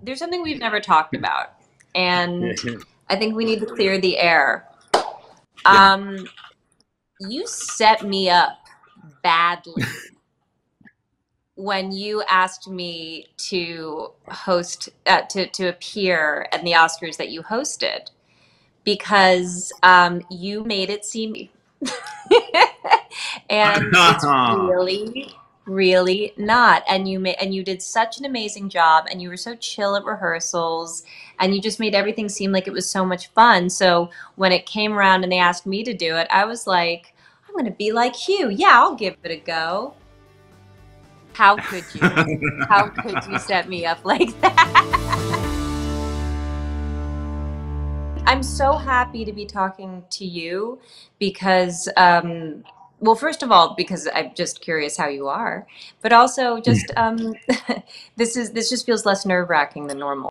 there's something we've never talked about, Yeah. and I think we need to clear the air. Yeah. Um, you set me up badly when you asked me to host, to appear in the Oscars that you hosted, because you made it seem and it's really really not, and you did such an amazing job, and you were so chill at rehearsals, and you just made everything seem like it was so much fun. So when it came around and they asked me to do it, I was like, I'm gonna be like Hugh. Yeah, I'll give it a go. How could you? How could you set me up like that? I'm so happy to be talking to you because, well, first of all, because I'm just curious how you are, but also just this just feels less nerve-wracking than normal.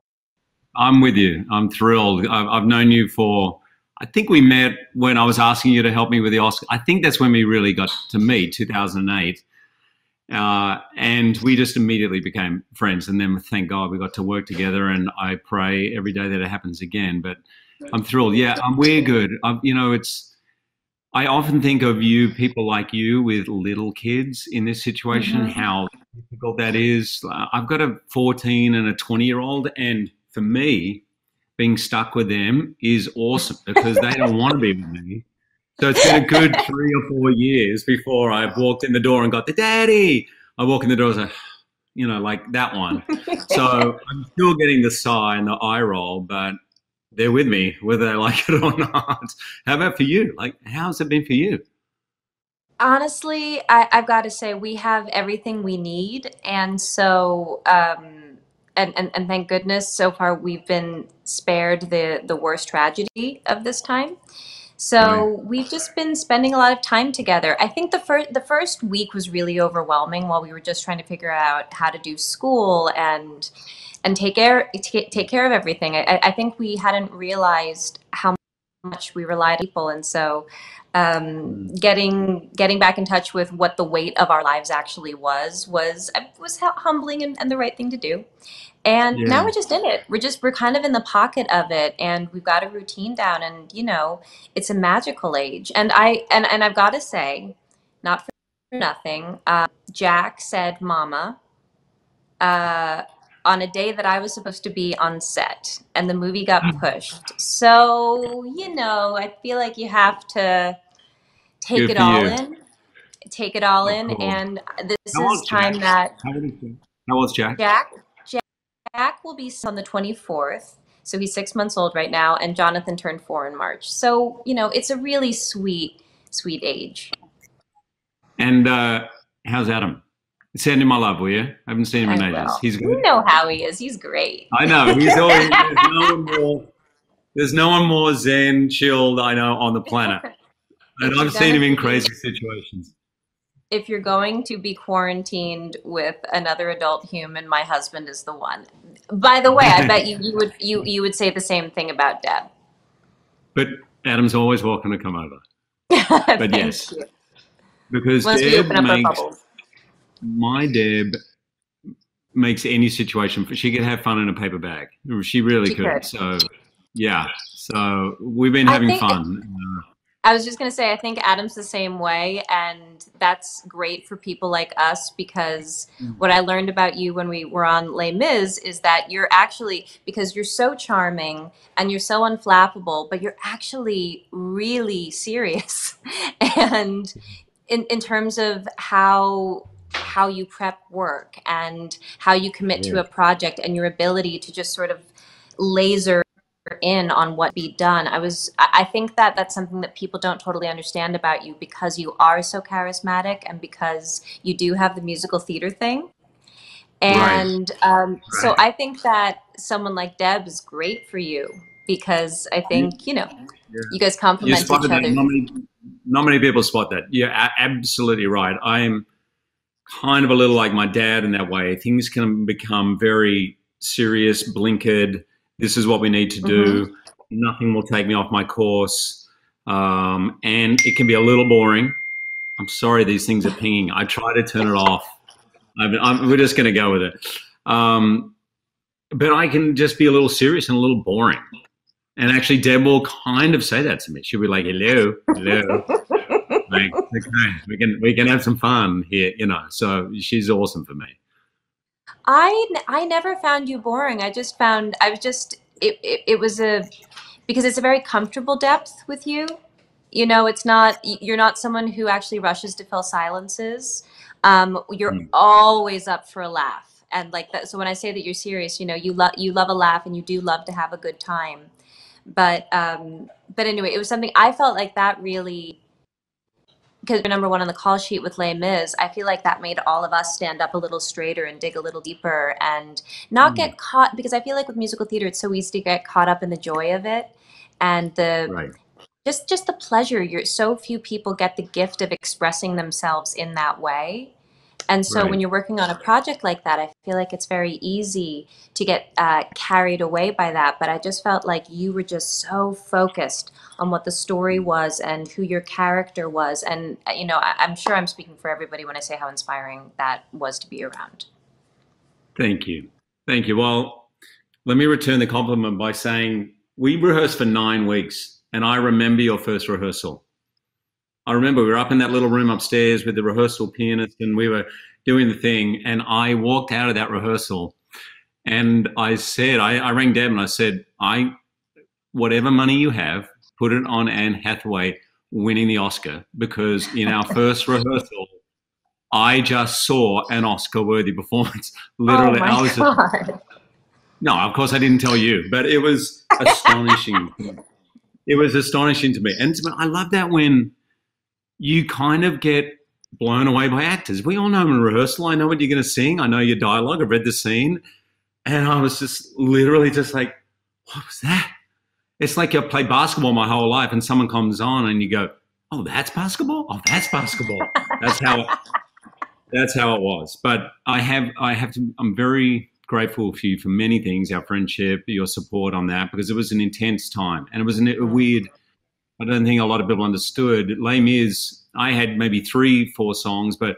I'm with you. I'm thrilled. I've known you for, I think we met when I was asking you to help me with the Oscar. I think that's when we really got to meet, 2008. And we just immediately became friends. And then thank God we got to work together, and I pray every day that it happens again. But I'm thrilled. Yeah, we're good. I often think of you, people like you with little kids in this situation, Hmm. how difficult that is. I've got a 14 and a 20-year-old, and for me, being stuck with them is awesome because they don't want to be with me. So it's been a good 3 or 4 years before I've walked in the door and got the daddy. I walk in the door and say, like that one. So I'm still getting the sigh and the eye roll, but they're with me whether they like it or not. How about for you? Like, how's it been for you? Honestly, I've got to say we have everything we need, and so and thank goodness so far we've been spared the worst tragedy of this time. Right. So we've just been spending a lot of time together. I think the first week was really overwhelming while we were just trying to figure out how to do school and take care of everything. I think we hadn't realized how much we relied on people, and so Mm. getting back in touch with what the weight of our lives actually was humbling and the right thing to do. And now Yeah. we're just in it. We're kind of in the pocket of it, and we've got a routine down, and it's a magical age. And I've got to say, not for nothing, Jack said mama uh, on a day that I was supposed to be on set, and the movie got pushed. So, I feel like you have to take Good it for all you. in, take it all Of in, course. and this How is old's Jack? time that How old is Jack? How old's Jack? Jack Jack will be on the 24th. So he's 6 months old right now, and Jonathan turned 4 in March. So, it's a really sweet, sweet age. And how's Adam? Send him my love, will you? I haven't seen him I in ages. will. He's You good. know how he is. He's great. I know. He's always, there's no one more. There's no one more zen, chilled I know on the planet. And If you're I've seen gonna him in be crazy situations. if you're going to be quarantined with another adult human, my husband is the one. By the way, I bet you would say the same thing about Deb. But Adam's always welcome to come over. But Thank yes, you. because Once we open up our bubbles. My Deb makes any situation, she could have fun in a paper bag. She really She could. could. So, yeah. So we've been I having think fun. I was just going to say, I think Adam's the same way, and that's great for people like us because what I learned about you when we were on Les Mis is that you're actually, because you're so charming and you're so unflappable, but you're actually really serious. And in terms of how you prep work and how you commit to Yeah. a project and your ability to just sort of laser in on what be done. I think that that's something that people don't totally understand about you because you are so charismatic and because you do have the musical theater thing. Right. And so Right. I think that someone like Deb is great for you because I You, think, yeah. you guys You complement each spotted that. other. Not many people spot that. You're absolutely right. I'm kind of a little like my dad in that way. Things can become very serious, blinkered. This is what we need to Hmm. do. Nothing will take me off my course. And it can be a little boring. I'm sorry, these things are pinging. I try to turn it off. We're just going to go with it. Um, but I can just be a little serious and a little boring. And actually, Deb will kind of say that to me. She'll be like, "Hello, hello." Like, okay, we can have some fun here, you know. So she's awesome for me. I never found you boring. I was just it was a because it's a very comfortable depth with you. You know, it's not you're not someone who actually rushes to fill silences. You're Mm. always up for a laugh, and like that. So when I say that you're serious, you know, you love a laugh, and you do love to have a good time. But anyway, it was something I felt like that really because you're number one on the call sheet with Les Mis, I feel like that made all of us stand up a little straighter and dig a little deeper and not Mm. get caught because I feel like with musical theater it's so easy to get caught up in the joy of it and the Right, just the pleasure. You're so few people get the gift of expressing themselves in that way. And so when right. you're working on a project like that, I feel like it's very easy to get carried away by that. But I just felt like you were just so focused on what the story was and who your character was. And, you know, I'm sure I'm speaking for everybody when I say how inspiring that was to be around. Thank you, thank you. Well, let me return the compliment by saying we rehearsed for 9 weeks, and I remember your first rehearsal. I remember we were up in that little room upstairs with the rehearsal pianist, and we were doing the thing. And I walked out of that rehearsal, and I said, I rang Deb and I said, whatever money you have, put it on Anne Hathaway winning the Oscar, because in our first rehearsal, I just saw an Oscar-worthy performance. Oh Literally, my I was just God. no, of course I didn't tell you, but it was astonishing. It was astonishing to me, and I love that when you kind of get blown away by actors. We all know in rehearsal, I know what you're going to sing. I know your dialogue. I've read the scene. And I was just literally just like, what was that? It's like you played basketball my whole life and someone comes on and you go, oh, that's basketball? Oh, that's basketball. That's how it was. But I'm very grateful for you for many things, our friendship, your support on that, because it was an intense time. And it was a weird, I don't think a lot of people understood. Les Mis, I had maybe 3-4 songs, but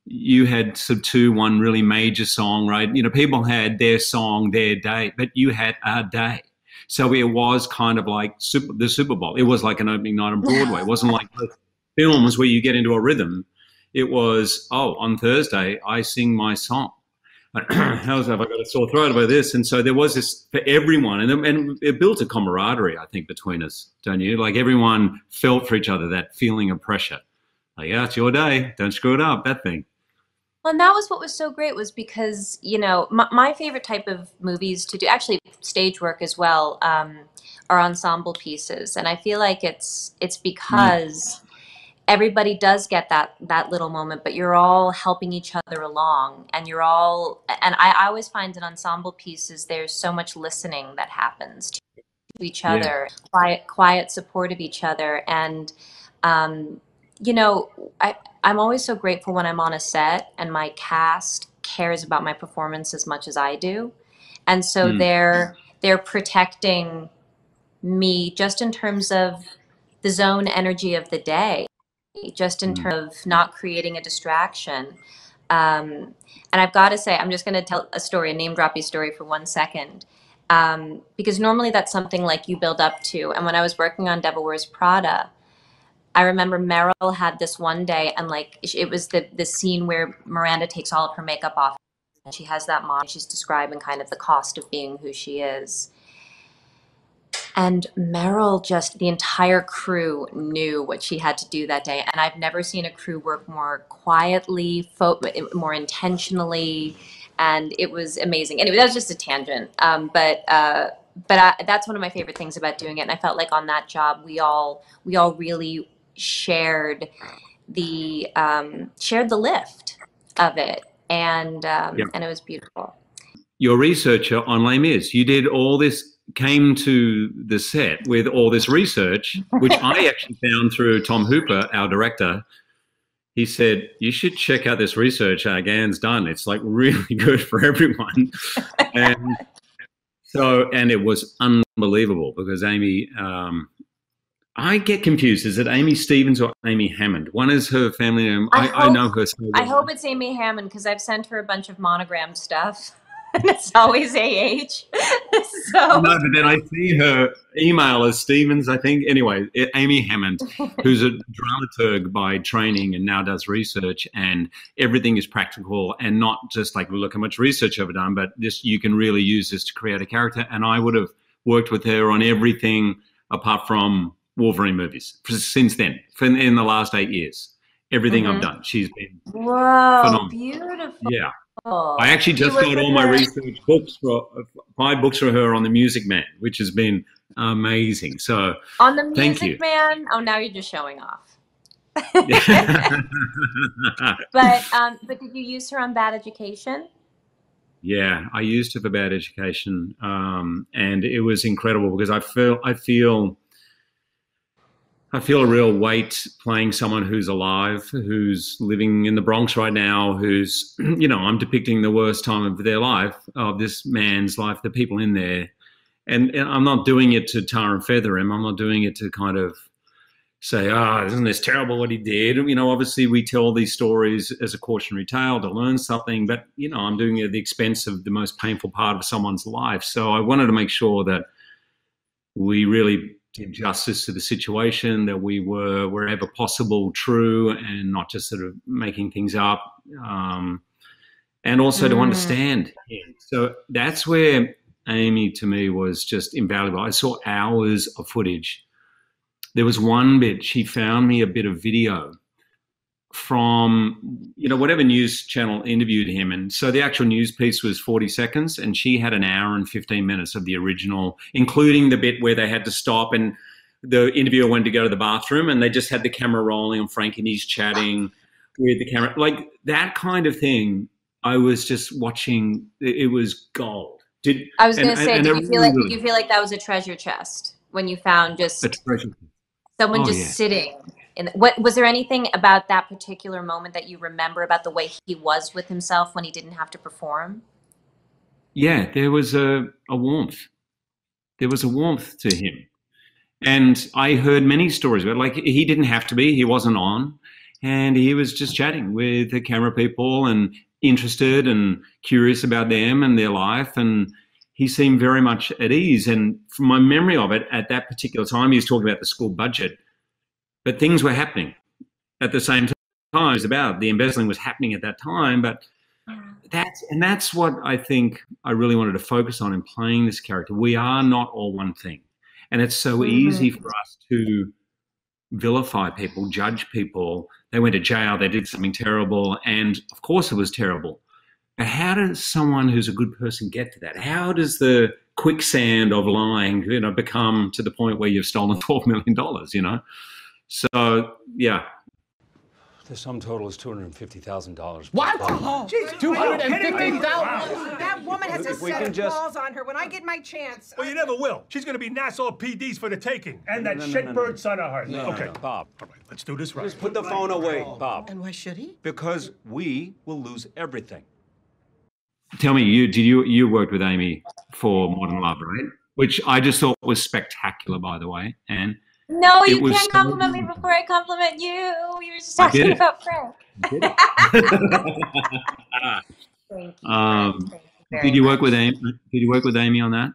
you had sort of one really major song, right? You know, people had their song, their day, but you had a day. So it was kind of like the Super Bowl. It was like an opening night on Broadway. It wasn't like films where you get into a rhythm. It was, oh, on Thursday, I sing my song. How's that? I got a sore throat about this. And so there was this for everyone. And it built a camaraderie, I think, between us, don't you? Like everyone felt for each other, that feeling of pressure. Like, yeah, it's your day. Don't screw it up, that thing. Well, and that was what was so great was because, you know, my favorite type of movies to do, actually stage work as well, are ensemble pieces. And I feel like it's Mm. because everybody does get that little moment, but you're all helping each other along and you're all, and I always find in ensemble pieces, there's so much listening that happens to each Yeah. other, quiet support of each other. And, um, you know, I'm always so grateful when I'm on a set and my cast cares about my performance as much as I do. And so Mm. they're protecting me just in terms of the zone energy of the day, just in Mm. terms of not creating a distraction. And I've got to say, I'm just going to tell a story, a name droppy story for 1 second. Because normally that's something like you build up to. And when I was working on Devil Wears Prada, I remember Meryl had this one day, and like it was the scene where Miranda takes all of her makeup off, and she has that mom. She's describing kind of the cost of being who she is. And Meryl, just the entire crew knew what she had to do that day. And I've never seen a crew work more quietly, more intentionally, and it was amazing. Anyway, that was just a tangent. That's one of my favorite things about doing it. And I felt like on that job, we all really shared the lift of it, Yeah. and it was beautiful. Your researcher on Les Mis, you did all this, came to the set with all this research, which I actually found through Tom Hooper, our director. He said, you should check out this research Gan's done. It's like really good for everyone. And and it was unbelievable because Amy, I get confused. Is it Amy Stevens or Amy Hammond? One is her family name. I know her so I well. hope it's Amy Hammond because I've sent her a bunch of monogrammed stuff. and it's always AH. So No, but then I see her email as Stevens, I think. Anyway, Amy Hammond, who's a dramaturg by training and now does research, and everything is practical and not just like, look how much research I've done, but this you can really use this to create a character. And I would have worked with her on everything apart from Wolverine movies since then, in the last 8 years. Everything I've done, she's been whoa, phenomenal. beautiful. Yeah. I actually You just work got with all my her. research books for 5 books for her on the Music Man, which has been amazing. So On the thank Music you. Man. Oh, now you're just showing off. Yeah. But did you use her on Bad Education? Yeah, I used her for Bad Education, and it was incredible because I feel a real weight playing someone who's alive, who's living in the Bronx right now, who's, I'm depicting the worst time of their life, of this man's life, the people in there. And I'm not doing it to tar and feather him. I'm not doing it to kind of say, isn't this terrible what he did? Obviously we tell these stories as a cautionary tale to learn something, but, I'm doing it at the expense of the most painful part of someone's life. So I wanted to make sure that we really did justice to the situation, that we were wherever possible true and not just sort of making things up, and also to understand him. So that's where Amy to me was just invaluable. I saw hours of footage. There was one bit, she found me a bit of video from, whatever news channel interviewed him. And so the actual news piece was 40 seconds and she had an hour and 15 minutes of the original, including the bit where they had to stop and the interviewer went to go to the bathroom and they just had the camera rolling and Frank and he's chatting with the camera. Like that kind of thing, I was just watching. It was gold. I was going to say, did really, you feel like that was a treasure chest when you found just a treasure. someone Oh, just yeah. sitting? What was there anything about that particular moment that you remember about the way he was with himself when he didn't have to perform? Yeah, there was a warmth. There was a warmth to him. And I heard many stories about, like, he didn't have to be, he wasn't on. And he was just chatting with the camera people and interested and curious about them and their life. And he seemed very much at ease. And from my memory of it, at that particular time, he was talking about the school budget. But things were happening at the same time. It was about the embezzling was happening at that time. But that's what I think I really wanted to focus on in playing this character. We are not all one thing. And it's so easy for us to vilify people, judge people. They went to jail, they did something terrible, and of course it was terrible. But how does someone who's a good person get to that? How does the quicksand of lying, become to the point where you've stolen $12 million, So, yeah. The sum total is $250,000. What? Jeez, $250,000? that woman has a If we set can of just- balls on her. When I get my chance, Well, you never will. She's going to be Nassau PD's for the taking. And that No, shitbird son of hers. No, Okay. no, Bob. All right, let's do this right. Just put the phone away, Bob. and why should he? Because we will lose everything. Tell me, you worked with Amy for Modern Love, right? Which I just thought was spectacular, by the way. And No, It you was can't so- compliment me before I compliment you. You were just I did talking it. about Frank. Thank you. Um, Thank you very did you work much. with Amy? Did you work with Amy on that?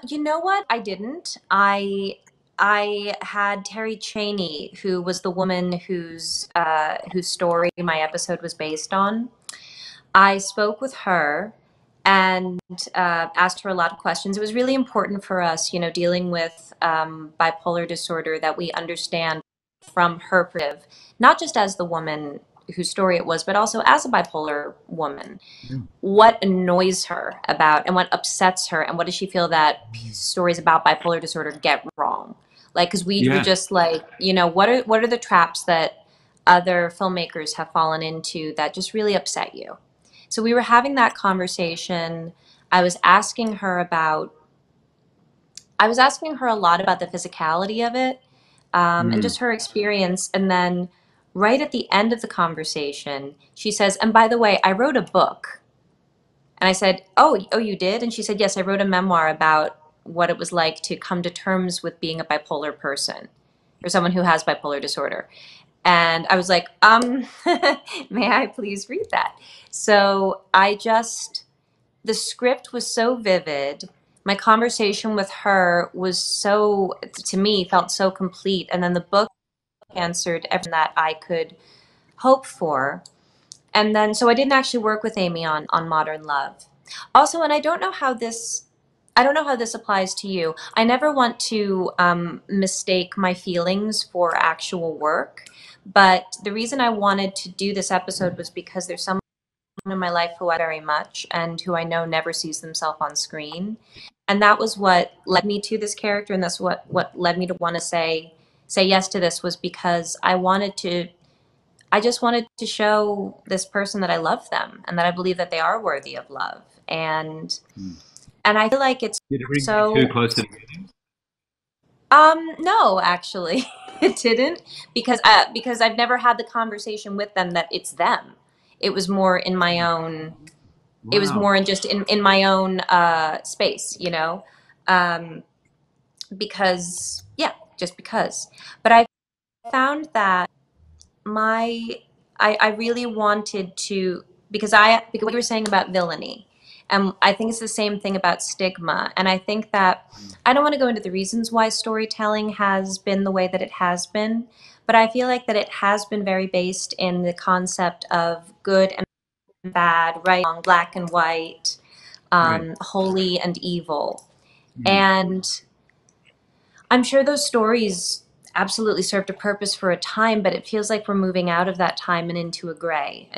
You know what? I didn't. I had Terry Chaney, who was the woman whose story my episode was based on. I spoke with her and asked her a lot of questions. It was really important for us, dealing with bipolar disorder, that we understand from her perspective, not just as the woman whose story it was, but also as a bipolar woman, what annoys her about and what upsets her, and what does she feel that stories about bipolar disorder get wrong? Like, because we were Yeah. just like, what are the traps that other filmmakers have fallen into that just really upset you? So we were having that conversation. I was asking her a lot about the physicality of it, and just her experience. And then right at the end of the conversation, she says, and by the way, I wrote a book. And I said, oh, you did? And she said, yes, I wrote a memoir about what it was like to come to terms with being a bipolar person or someone who has bipolar disorder. And I was like, may I please read that? So the script was so vivid. My conversation with her was so, to me, felt so complete. And then the book answered everything that I could hope for. And then, so I didn't actually work with Amy on Modern Love. Also, and I don't know how this applies to you. I never want to mistake my feelings for actual work. But the reason I wanted to do this episode was because there's someone in my life who I very much and who I know never sees themselves on screen. And that was what led me to this character. And that's what led me to want to say yes to this, was because I just wanted to show this person that I love them and that I believe that they are worthy of love. And I feel like it's Did it bring so you too close to the beginning? No, actually, it didn't, because I've never had the conversation with them that it's them. It was more in my own. It was Wow. more in just in my own space, you know, just because. But I found that I really wanted to, because what you were saying about villainy, and I think it's the same thing about stigma. And I think that I don't want to go into the reasons why storytelling has been the way that it has been, but I feel like that it has been very based in the concept of good and bad, right, wrong, black and white, Right. holy and evil. And I'm sure those stories absolutely served a purpose for a time, but it feels like we're moving out of that time and into a gray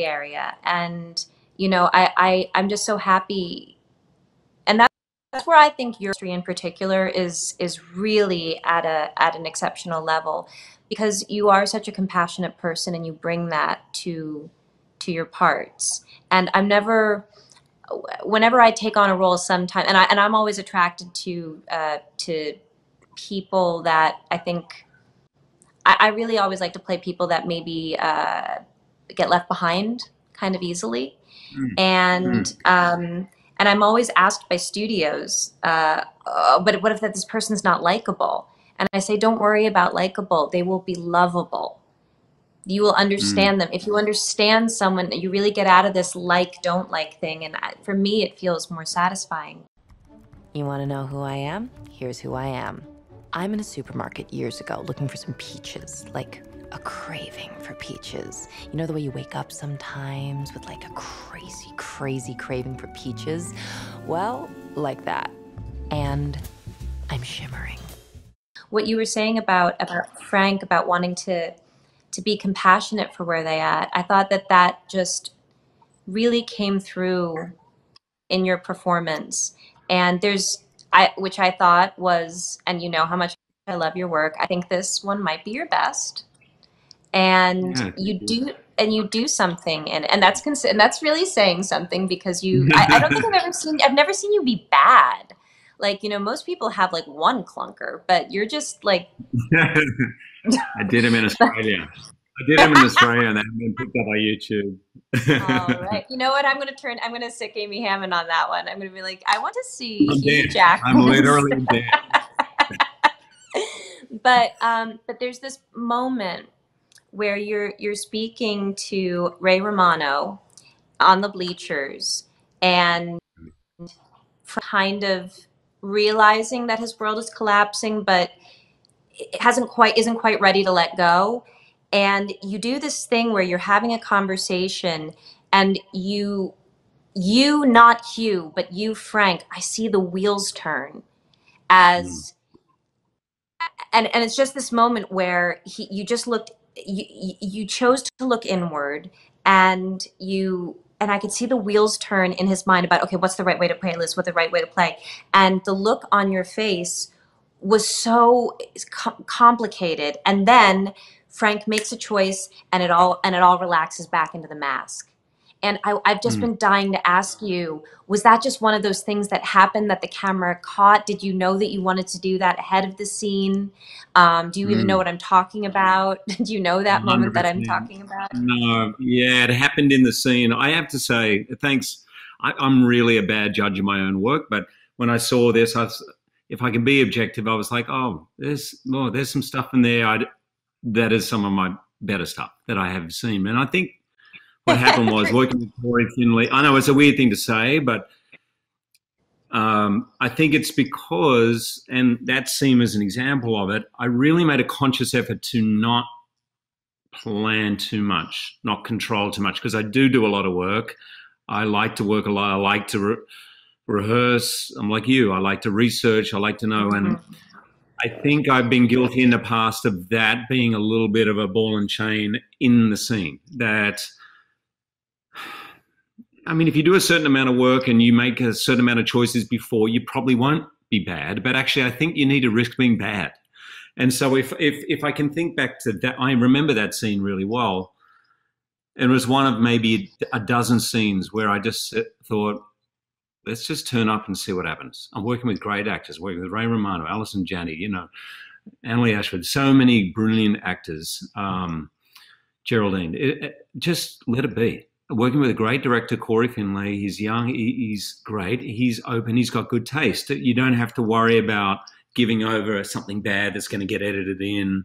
area. And, you know, I'm just so happy. And that's where I think your story in particular is really at an exceptional level, because you are such a compassionate person and you bring that to your parts. And whenever I take on a role sometime, and I'm always attracted to people that I think I really always like to play people that maybe get left behind kind of easily. And I'm always asked by studios, but what if this person's not likable? And I say, don't worry about likable. They will be lovable. You will understand them. If you understand someone, you really get out of this don't like thing. And for me, it feels more satisfying. You want to know who I am? Here's who I am. I'm in a supermarket years ago looking for some peaches, like a craving for peaches. You know the way you wake up sometimes with like a crazy, crazy craving for peaches? Well, like that. And I'm shimmering. What you were saying about Frank, about wanting to be compassionate for where they at, I thought that just really came through in your performance. And which I thought was, and you know how much I love your work, I think this one might be your best. And Yeah, you do something in it, and that's really saying something, because I don't think I've never seen you be bad. Like, you know, most people have like one clunker, but you're just like. I did him in Australia. And then been picked up by YouTube. All right. You know what? I'm going to sick Amy Hammond on that one. I'm going to be like, I want to see Hugh Jackman. I'm literally dead. But there's this moment where you're speaking to Ray Romano on the bleachers, and kind of realizing that his world is collapsing, but isn't quite ready to let go. And you do this thing where you're having a conversation, and you not Hugh, but you, Frank, I see the wheels turn as and it's just this moment where you just looked, you chose to look inward, and I could see the wheels turn in his mind about, okay, what's the right way to play this? What's the right way to play? And the look on your face was so complicated. And then Frank makes a choice, and it all relaxes back into the mask. And I've just been dying to ask you, was that just one of those things that happened that the camera caught? Did you know that you wanted to do that ahead of the scene? Do you even know what I'm talking about? Do you know that moment that I'm talking about? No, yeah, it happened in the scene. I have to say, thanks. I'm really a bad judge of my own work, but when I saw this, if I can be objective, I was like, oh, there's some stuff in there that is some of my better stuff that I have seen. And I think what happened was working with Corey Finley. I know it's a weird thing to say, but I think it's because, and that scene is an example of it, I really made a conscious effort to not plan too much, not control too much, because I do a lot of work. I like to work a lot. I like to rehearse. I'm like you. I like to research. I like to know. And I think I've been guilty in the past of that being a little bit of a ball and chain in the scene. That, I mean, if you do a certain amount of work and you make a certain amount of choices before, you probably won't be bad. But actually, I think you need to risk being bad. And so if I can think back to that, I remember that scene really well. It was one of maybe a dozen scenes where I just thought, let's just turn up and see what happens. I'm working with great actors, working with Ray Romano, Alison Janney, you know, Annalie Ashford, so many brilliant actors, Geraldine. Just let it be. Working with a great director, Corey Finley. He's young, he's great, he's open, he's got good taste. You don't have to worry about giving over something bad that's going to get edited in.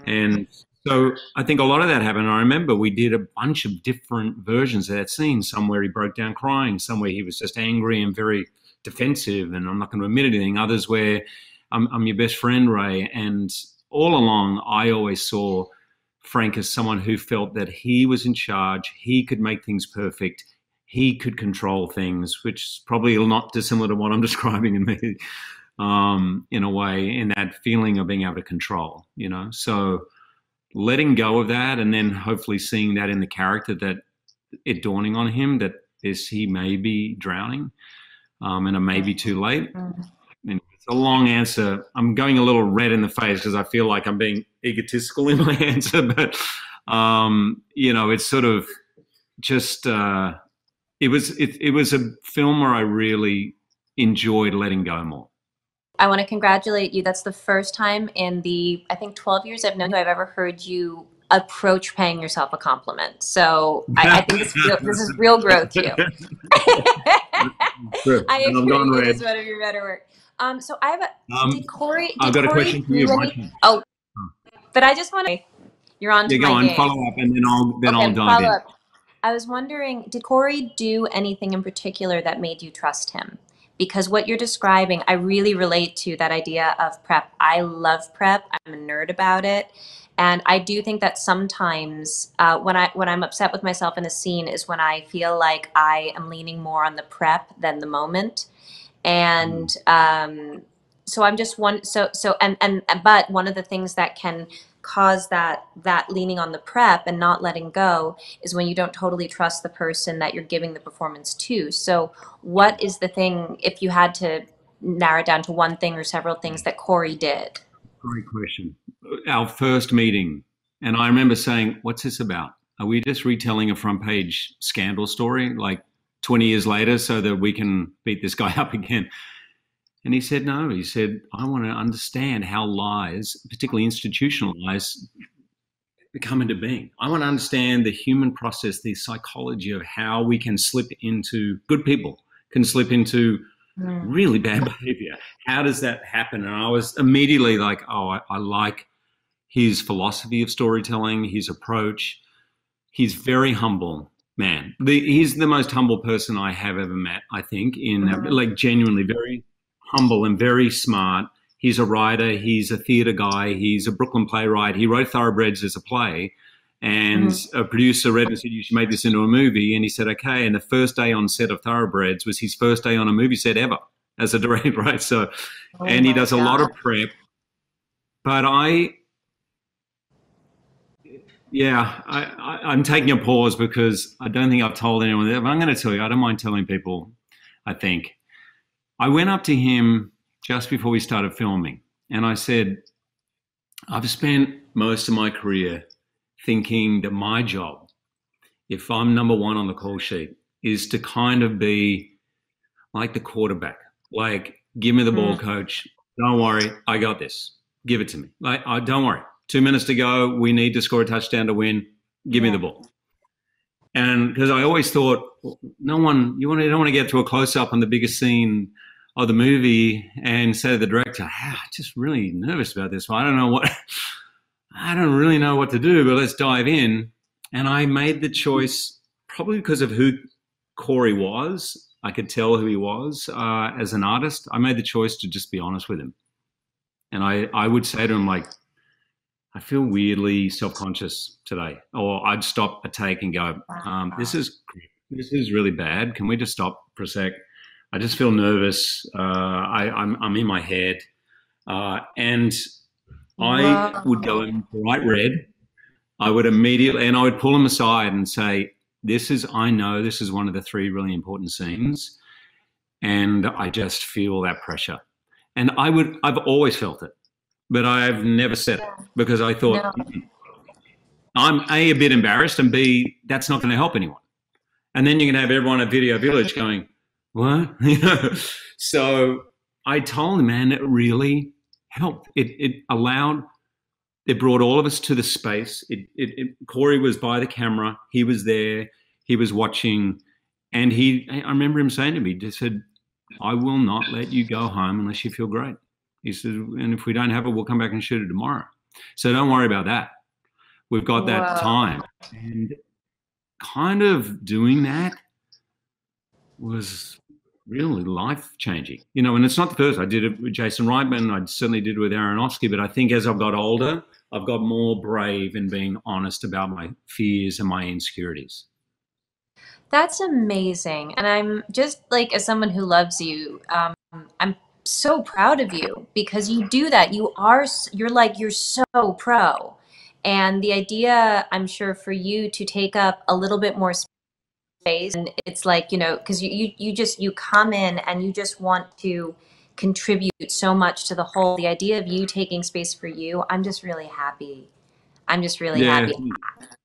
And so I think a lot of that happened. I remember we did a bunch of different versions of that scene. Somewhere he broke down crying, somewhere he was just angry and very defensive and I'm not going to admit anything. Others where I'm your best friend, Ray. And all along, I always saw Frank as someone who felt that he was in charge. He could make things perfect. He could control things, which is probably not dissimilar to what I'm describing in me, in a way, in that feeling of being able to control, you know. So letting go of that and then hopefully seeing that in the character, that it dawning on him that he may be drowning and it may be too late. And it's a long answer. I'm going a little red in the face because I feel like I'm being egotistical in my answer, but, you know, it's sort of just, it was a film where I really enjoyed letting go more. I want to congratulate you. That's the first time in the, I think, 12 years I've known you, I've ever heard you approach paying yourself a compliment. So I think this is real growth to you. I agree. It is one of your better work. So I have did Corey, I've got a question for you. But I just want to, you're on to go my on, game. follow up, and then I'll dive in. I was wondering, did Corey do anything in particular that made you trust him? Because what you're describing, I really relate to that idea of prep. I love prep. I'm a nerd about it. And I do think that sometimes when I'm upset with myself in a scene is when I feel like I am leaning more on the prep than the moment. And so I'm just but one of the things that can cause that leaning on the prep and not letting go is when you don't totally trust the person that you're giving the performance to. So what is the thing, if you had to narrow it down to one thing or several things that Corey did? Great question. Our first meeting, and I remember saying, what's this about? Are we just retelling a front page scandal story like 20 years later so that we can beat this guy up again? And he said, no. He said, I want to understand how lies, particularly institutional lies, come into being. I want to understand the human process, the psychology of how we can slip into, good people can slip into really bad behavior. How does that happen? And I was immediately like, oh, I like his philosophy of storytelling, his approach. He's very humble, man. He's the most humble person I have ever met, I think, like genuinely very humble and very smart. He's a writer. He's a theater guy. He's a Brooklyn playwright. He wrote Thoroughbreds as a play, and a producer read and said, you should make this into a movie. And he said, okay. And the first day on set of Thoroughbreds was his first day on a movie set ever as a director, right? So, and he does a lot of prep. But I'm taking a pause because I don't think I've told anyone that. But I'm going to tell you, I don't mind telling people, I think. I went up to him just before we started filming and I said, I've spent most of my career thinking that my job, if I'm number one on the call sheet, is to kind of be like the quarterback. Like, give me the ball, coach. Don't worry, I got this. Give it to me. Like, don't worry. 2 minutes to go. We need to score a touchdown to win. Give me the ball. And because I always thought, no one, you don't want to get to a close-up on the biggest scene of the movie and say to the director, I'm just really nervous about this one. I don't know I don't really know what to do, but let's dive in. And I made the choice probably because of who Corey was. I could tell who he was as an artist. I made the choice to just be honest with him. And I would say to him, like, I feel weirdly self-conscious today. Or I'd stop a take and go, this is really bad. Can we just stop for a sec? I just feel nervous. I'm in my head. And I would go in bright red. I would immediately, and I would pull him aside and say, I know this is one of the 3 really important scenes. And I just feel that pressure. And I've always felt it, but I've never said it because I thought I'm A, bit embarrassed, and B, that's not going to help anyone. And then you can have everyone at Video Village going, what? So I told him, man, it really helped. It brought all of us to the space. Corey was by the camera. He was there. He was watching. And I remember him saying to me, he said, I will not let you go home unless you feel great. He said, and if we don't have it, we'll come back and shoot it tomorrow. So don't worry about that. We've got that time. And kind of doing that was really life-changing. And it's not the first. I did it with Jason Reitman. I certainly did it with Aronofsky. But I think as I've got older, I've got more brave in being honest about my fears and my insecurities. That's amazing. And I'm just like, as someone who loves you, I'm so proud of you because you do that. You're so pro. And the idea, I'm sure, for you to take up a little bit more space, and it's like, because you come in and you just want to contribute so much to the whole. The idea of you taking space for you, I'm just really happy. I'm just really happy.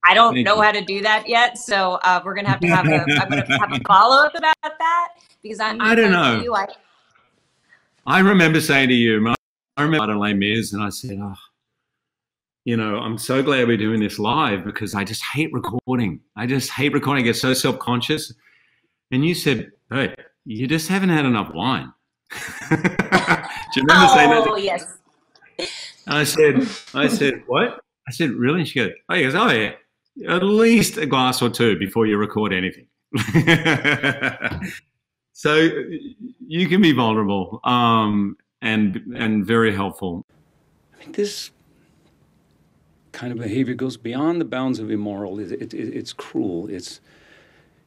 I don't know how to do that yet, so we're gonna have to have a follow-up about that because I don't know. You, I remember saying to you, I remember Les Mis, and I said, I'm so glad we're doing this live because I just hate recording. I get so self-conscious. And you said, hey, you just haven't had enough wine. Do you remember saying that? Oh, yes. And I said, what? I said, really? And she goes, oh, yeah, at least a glass or 2 before you record anything. So you can be vulnerable and very helpful. I mean, this kind of behavior goes beyond the bounds of immoral. It's cruel. It's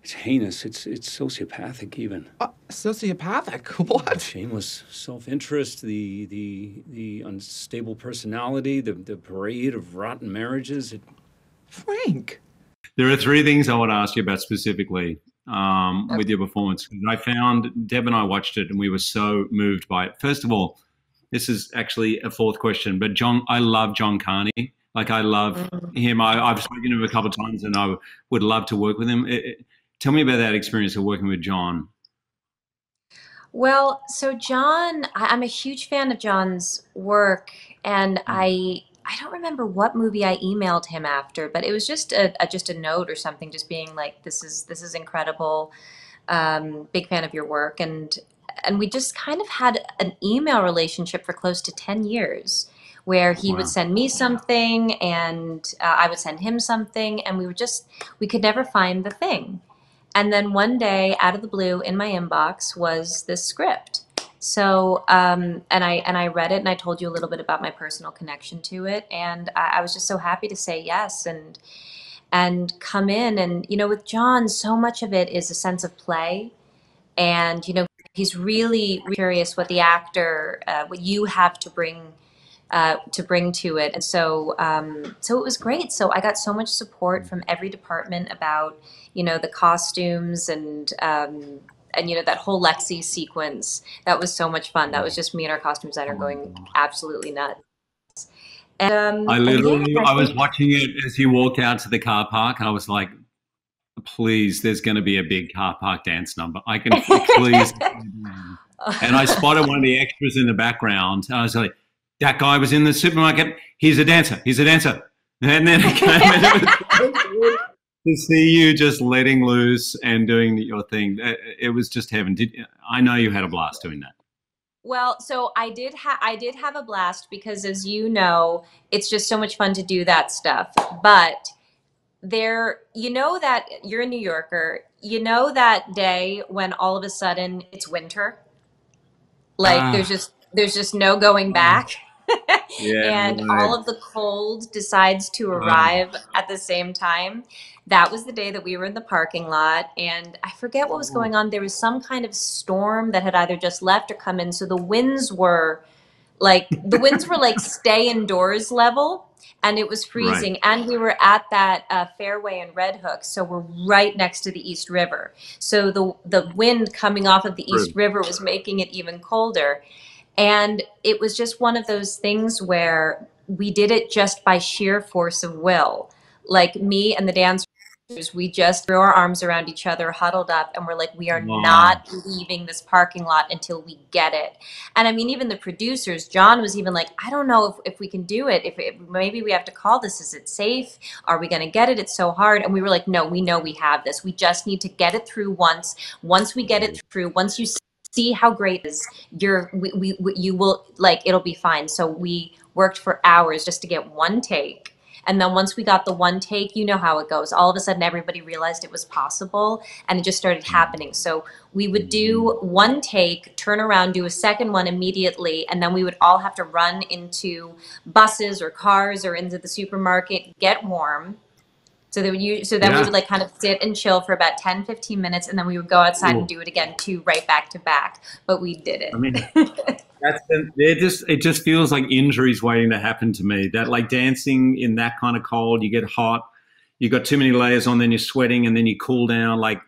heinous. It's sociopathic even. Sociopathic? What? Shameless self-interest, the unstable personality, the parade of rotten marriages. Frank. There are 3 things I want to ask you about specifically with your performance. I found Deb and I watched it and we were so moved by it. First of all, this is actually a 4th question, but I love John Carney. Like I love him. I've spoken to him a couple of times and I would love to work with him. Tell me about that experience of working with John. Well, so John, I'm a huge fan of John's work, and I don't remember what movie I emailed him after, but it was just a note or something, just being like, "This is incredible, big fan of your work," and we just kind of had an email relationship for close to 10 years, where he would send me something and I would send him something, and we could never find the thing. And then one day, out of the blue, in my inbox was this script. So, and I read it, and I told you a little bit about my personal connection to it, and I was just so happy to say yes and come in. And with John, so much of it is a sense of play, and he's really curious what the actor, what you have to bring to it. And so it was great. So I got so much support from every department about the costumes and that whole Lexi sequence. That was so much fun. That was just me and our costume designer going absolutely nuts. And I was watching it as he walked out to the car park, and I was like, please, there's going to be a big car park dance number. I can please. And I spotted one of the extras in the background, and I was like, that guy was in the supermarket. He's a dancer. And then it came to see you just letting loose and doing your thing. It was just heaven. I know you had a blast doing that. Well, so I did have a blast because, as you know, it's just so much fun to do that stuff. But you know that you're a New Yorker, you know that day when all of a sudden it's winter, like Ah, there's just no going oh, back. yeah, And right. all of the cold decides to Oh, arrive at the same time. That was the day that we were in the parking lot, and I forget what was oh, going on. There was some kind of storm that had either just left or come in, so the winds were like stay indoors level, and it was right. freezing, and we were at that fairway in Red Hook, so we're right next to the East River, so the wind coming off of the East True. River was making it even colder. And it was just one of those things where we did it just by sheer force of will. Like me and the dancers, we just threw our arms around each other, huddled up, and we're like, we are Wow. not leaving this parking lot until we get it. And I mean, even the producers, John was even like, I don't know if we can do it. If maybe we have to call this. Is it safe? Are we going to get it? It's so hard. And we were like, no, we know we have this. We just need to get it through once. Once we get it through, once you see how great it is, you will, like, it'll be fine. So we worked for hours just to get one take. And then once we got the one take, you know how it goes. All of a sudden, everybody realized it was possible, and it just started happening. So we would do one take, turn around, do a second one immediately, and then we would all have to run into buses or cars or into the supermarket, get warm. So then we Yeah. would like kind of sit and chill for about 10, 15 minutes, and then we would go outside and Ooh. do it again, two right back to back. But we did I mean, it. it just feels like injuries waiting to happen to me. That like dancing in that kind of cold, you get hot, you got too many layers on, then you're sweating, and then you cool down. Like,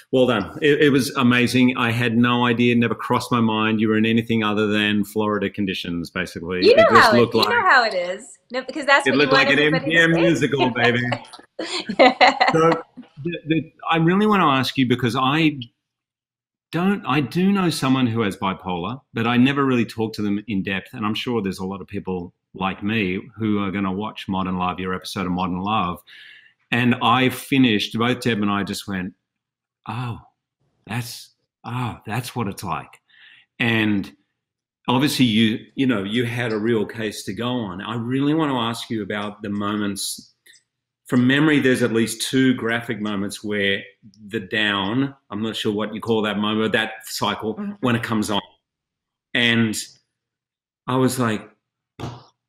well done. It was amazing. I had no idea, never crossed my mind you were in anything other than Florida conditions. Basically, You it know just how it looked you know like how it is. No, because that's it what you looked want like an everybody to MGM musical, say. baby. So I really want to ask you because I do know someone who has bipolar, but I never really talk to them in depth. And I'm sure there's a lot of people like me who are going to watch Modern Love, your episode of Modern Love. And I finished, both Deb and I just went, oh, that's, that's what it's like. And obviously you had a real case to go on. I really want to ask you about the moments from memory. There's at least two graphic moments where the down, I'm not sure what you call that moment, that cycle, when it comes on. And I was like,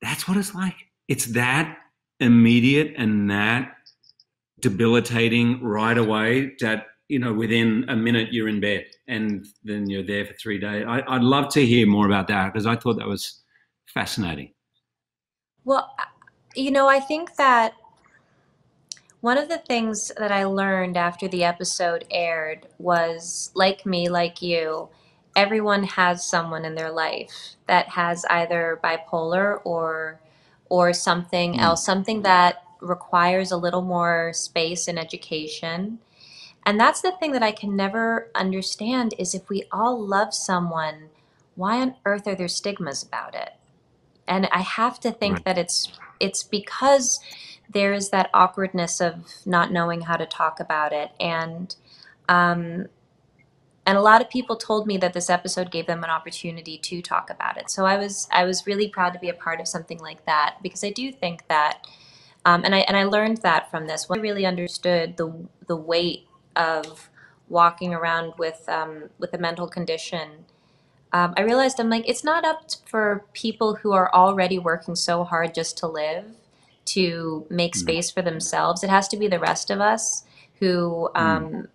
that's what it's like. It's that immediate and that debilitating right away that, within a minute you're in bed and then you're there for 3 days. I'd love to hear more about that because I thought that was fascinating. Well, I think that one of the things that I learned after the episode aired was, like me, like you, everyone has someone in their life that has either bipolar or something Mm, else, something that requires a little more space and education. And that's the thing that I can never understand is if we all love someone, why on earth are there stigmas about it? And I have to think right, that it's because there is that awkwardness of not knowing how to talk about it. Um, and a lot of people told me that this episode gave them an opportunity to talk about it. So I was really proud to be a part of something like that because I do think that and I learned that from this. When I really understood the weight of walking around with a mental condition, I realized I'm like, it's not up for people who are already working so hard just to live to make mm, space for themselves. It has to be the rest of us who, mm.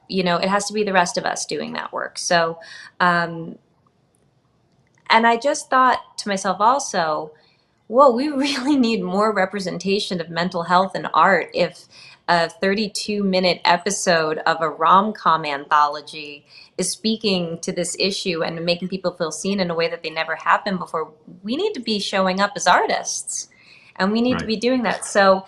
it has to be the rest of us doing that work. So, um, and I just thought to myself also, whoa, we really need more representation of mental health in art if a 32-minute episode of a rom-com anthology is speaking to this issue and making people feel seen in a way that they never have been before. We need to be showing up as artists, and we need to Right. be doing that. So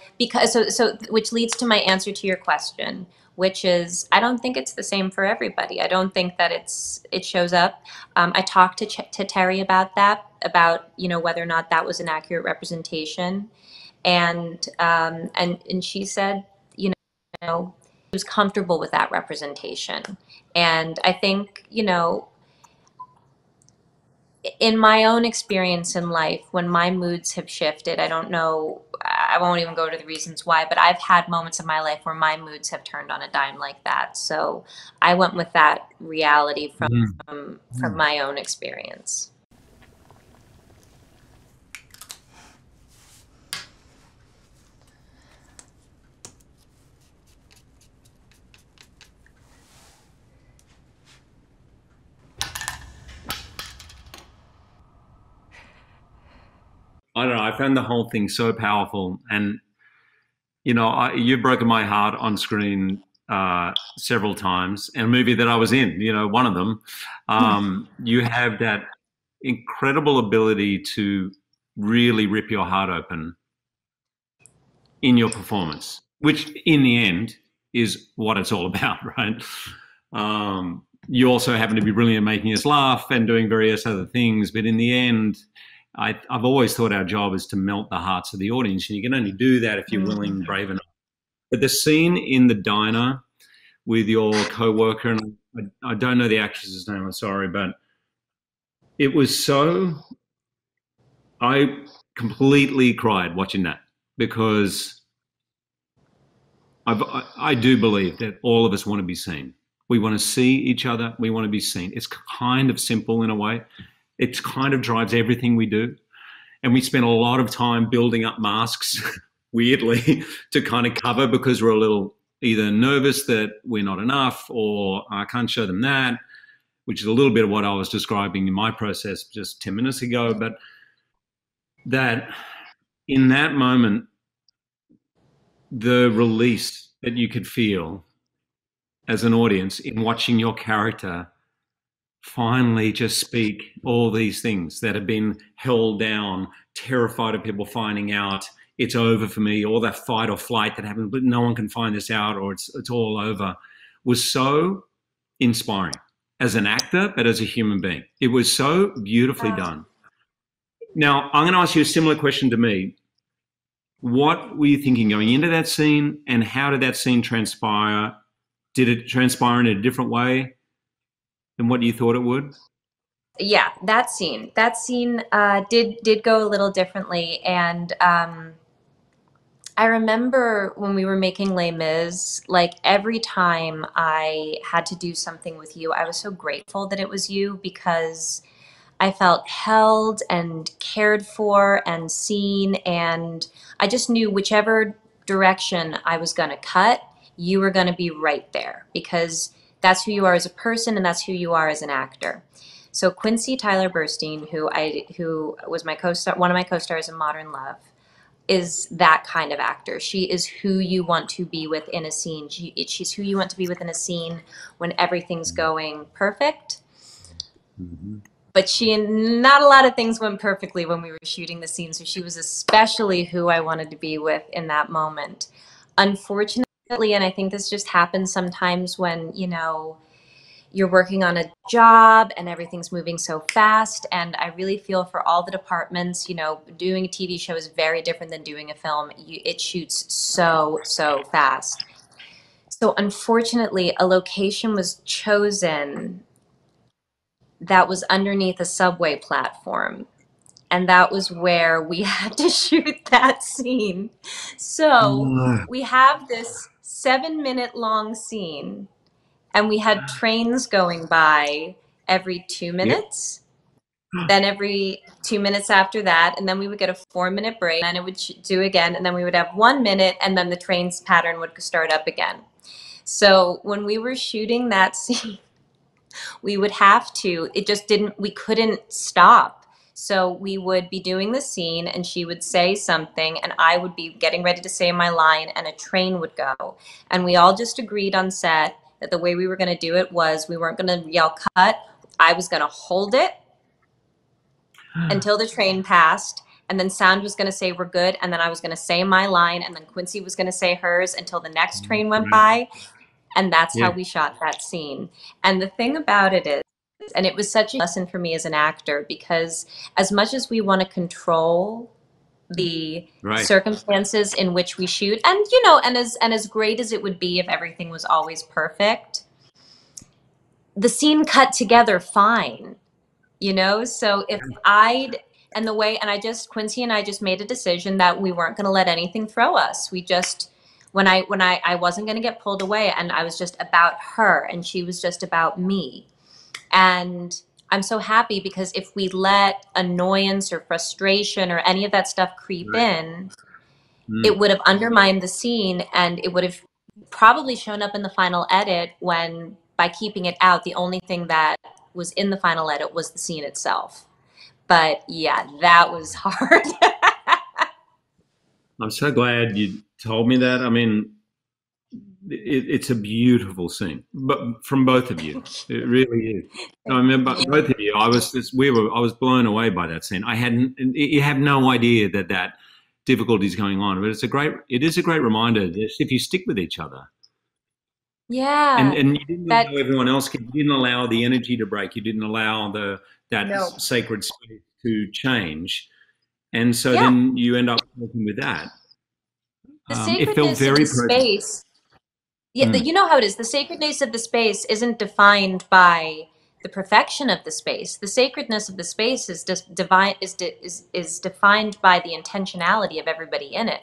which leads to my answer to your question, which is I don't think it's the same for everybody. I don't think that it shows up. I talked to Terry about that, about whether or not that was an accurate representation, and she said she was comfortable with that representation, and I think in my own experience in life, when my moods have shifted, I don't know, I won't even go to the reasons why, but I've had moments in my life where my moods have turned on a dime like that. So I went with that reality from my own experience. I don't know. I found the whole thing so powerful, and you know, you've broken my heart on screen several times. And a movie that I was in, you know, one of them. You have that incredible ability to really rip your heart open in your performance, which in the end is what it's all about, right? You also happen to be brilliant at making us laugh and doing various other things, but in the end, I've always thought our job is to melt the hearts of the audience, and you can only do that if you're willing and brave enough. But the scene in the diner with your co-worker, and I don't know the actress's name, I'm sorry, but it was so, I completely cried watching that, because I do believe that all of us want to be seen. We want to see each other. We want to be seen. It's kind of simple in a way. It kind of drives everything we do. And we spend a lot of time building up masks, weirdly, to kind of cover, because we're a little either nervous that we're not enough, or I can't show them that, which is a little bit of what I was describing in my process just 10 minutes ago. But that in that moment, the release that you could feel as an audience in watching your character finally just speak all these things that have been held down, terrified of people finding out, it's over for me, all that fight or flight that happened, but no one can find this out, or it's all over, was so inspiring as an actor, but as a human being. It was so beautifully done. Now, I'm going to ask you a similar question to me. What were you thinking going into that scene, and how did that scene transpire? Did it transpire in a different way than what you thought it would? Yeah, that scene did go a little differently. And I remember when we were making Les Mis, like every time I had to do something with you, I was so grateful that it was you, because I felt held and cared for and seen. And I just knew whichever direction I was going to cut, you were going to be right there, because that's who you are as a person, and that's who you are as an actor. So Quincy Tyler Burstein, who was my co-star, one of my co-stars in Modern Love, is that kind of actor. She is who you want to be with in a scene. She's who you want to be with in a scene when everything's going perfect. Mm-hmm. But not a lot of things went perfectly when we were shooting the scene. So she was especially who I wanted to be with in that moment. Unfortunately, and I think this just happens sometimes when, you know, you're working on a job and everything's moving so fast. And I really feel for all the departments, you know, doing a TV show is very different than doing a film. It shoots so fast. So unfortunately, a location was chosen that was underneath a subway platform. And that was where we had to shoot that scene. So we have this 7-minute long scene, and we had trains going by every 2 minutes, then every 2 minutes after that, and then we would get a 4-minute break, and it would do again, and then we would have 1 minute, and then the train's pattern would start up again. So when we were shooting that scene, we would have to, we couldn't stop. So we would be doing the scene, and she would say something, and I would be getting ready to say my line, and a train would go. And we all just agreed on set that the way we were going to do it was we weren't going to yell cut. I was going to hold it until the train passed, and then sound was going to say we're good, and then I was going to say my line, and then Quincy was going to say hers until the next train went by. And that's how we shot that scene. And the thing about it is, and it was such a lesson for me as an actor, because as much as we want to control the circumstances in which we shoot, and you know, and as great as it would be if everything was always perfect, the scene cut together fine. you know? So if I'd, and the way, and Quincy and I just made a decision that we weren't going to let anything throw us. We just, I wasn't going to get pulled away, and I was just about her and she was just about me. And I'm so happy, because if we let annoyance or frustration or any of that stuff creep in, it would have undermined the scene, and it would have probably shown up in the final edit, when by keeping it out, the only thing that was in the final edit was the scene itself. But yeah, that was hard. I'm so glad you told me that. I mean, it's a beautiful scene, but from both of you, it really is. I remember both of you. I was blown away by that scene. You have no idea that difficulty is going on, but it is a great reminder that if you stick with each other. Yeah. And you didn't allow everyone else. You didn't allow the energy to break. You didn't allow that sacred space to change. And so then you end up working with that. The it felt sacredness very of the space. Yeah, you know how it is. The sacredness of the space isn't defined by the perfection of the space. The sacredness of the space is is defined by the intentionality of everybody in it.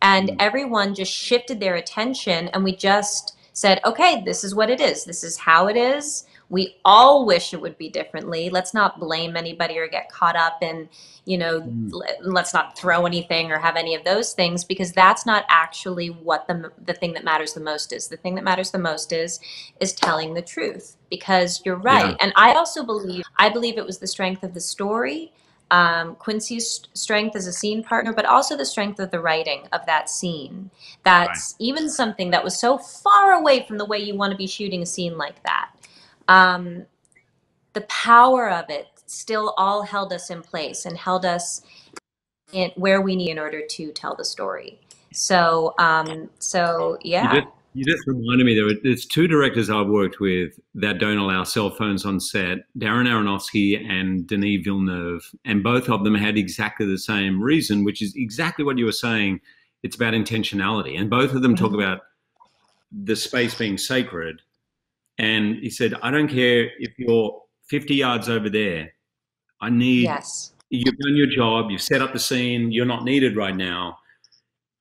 And everyone just shifted their attention, and we just said, okay, this is what it is. This is how it is. We all wish it would be differently. Let's not blame anybody or get caught up in, let's not throw anything or have any of those things, because that's not actually what the thing that matters the most is. The thing that matters the most is telling the truth, because you're right. Yeah. And I believe it was the strength of the story, Quincy's strength as a scene partner, but also the strength of the writing of that scene. That's even something that was so far away from the way you want to be shooting a scene like that. The power of it still all held us in place and held us in where we need in order to tell the story. So, yeah. You just reminded me there's two directors I've worked with that don't allow cell phones on set, Darren Aronofsky and Denis Villeneuve, and both of them had exactly the same reason, which is exactly what you were saying. It's about intentionality. And both of them talk about the space being sacred. And he said, I don't care if you're 50 yards over there. I need, you've done your job, you've set up the scene, you're not needed right now.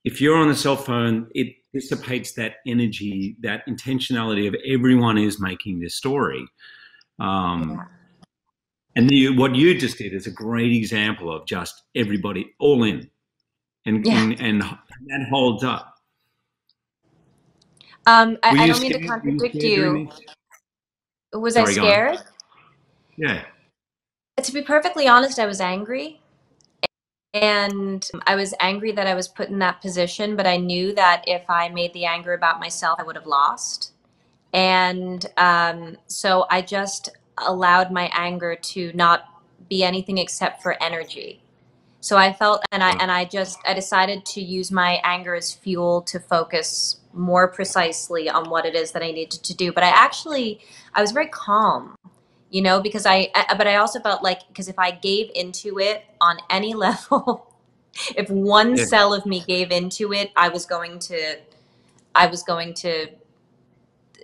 If you're on the cell phone, it dissipates that energy, that intentionality of everyone is making this story. And what you just did is a great example of just everybody all in. And that holds up. I don't mean to contradict you. Was I scared? Yeah. To be perfectly honest, I was angry. And I was angry that I was put in that position, but I knew that if I made the anger about myself, I would have lost. And so I just allowed my anger to not be anything except for energy. So I felt, I decided to use my anger as fuel to focus more precisely on what it is that I needed to do. But I was very calm. Because but I also felt like, because if I gave into it on any level, if one cell of me gave into it, I was going to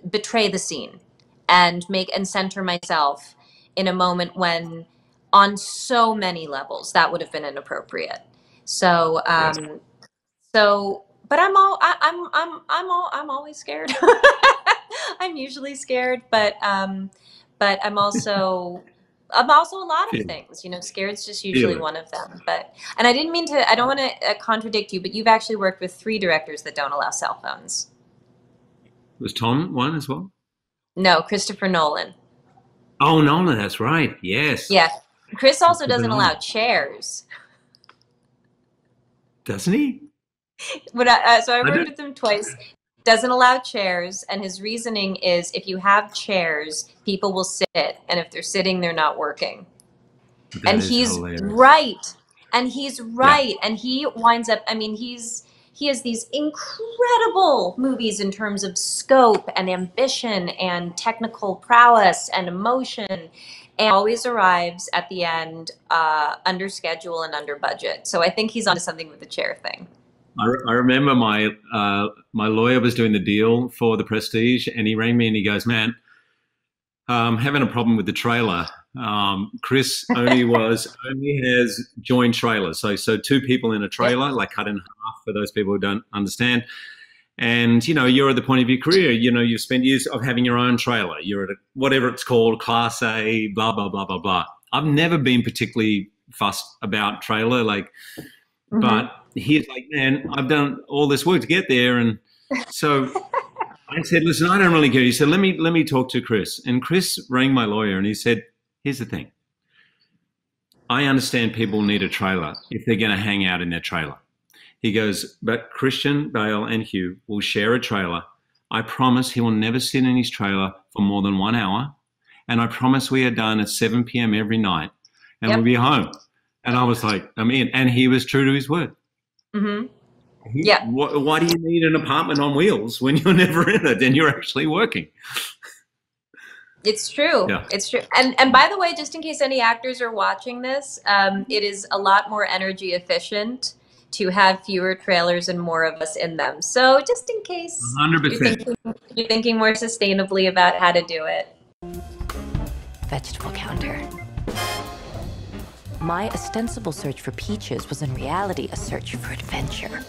betray the scene and center myself in a moment when, on so many levels, that would have been inappropriate. So, but I'm always scared. I'm usually scared, but I'm also a lot of things. Scared's just usually one of them. And I didn't mean to. I don't want to contradict you, but you've actually worked with 3 directors that don't allow cell phones. Was Tom one as well? No, Christopher Nolan. Oh, Nolan, that's right. Yes. Yeah, Chris also doesn't allow chairs. Doesn't he? So I worked with him twice. Doesn't allow chairs, and his reasoning is, if you have chairs, people will sit, and if they're sitting, they're not working. And he's right. And he's right. And he winds up, he has these incredible movies in terms of scope and ambition and technical prowess and emotion, and always arrives at the end under schedule and under budget. So I think he's onto something with the chair thing. I remember my lawyer was doing the deal for The Prestige, and he rang me and he goes, man, I'm having a problem with the trailer. Chris only has joined trailers. So two people in a trailer, like cut in half for those people who don't understand. And, you know, you're at the point of your career, you know, you've spent years of having your own trailer. You're at whatever it's called, Class A, blah, blah, blah, blah, blah. I've never been particularly fussed about trailer, like, but he's like, man, I've done all this work to get there. And so I said, listen, I don't really care. He said, let me talk to Chris. And Chris rang my lawyer and he said, here's the thing. I understand people need a trailer if they're going to hang out in their trailer. He goes, but Christian Bale and Hugh will share a trailer. I promise he will never sit in his trailer for more than 1 hour. And I promise we are done at 7 p.m. every night and we'll be home. And I was like, I'm in. And he was true to his word. Yeah. Why do you need an apartment on wheels when you're never in it and you're actually working? It's true. Yeah. It's true. And by the way, just in case any actors are watching this, it is a lot more energy efficient to have fewer trailers and more of us in them. So just in case 100%. you're thinking more sustainably about how to do it. Vegetable counter. My ostensible search for peaches was in reality a search for adventure.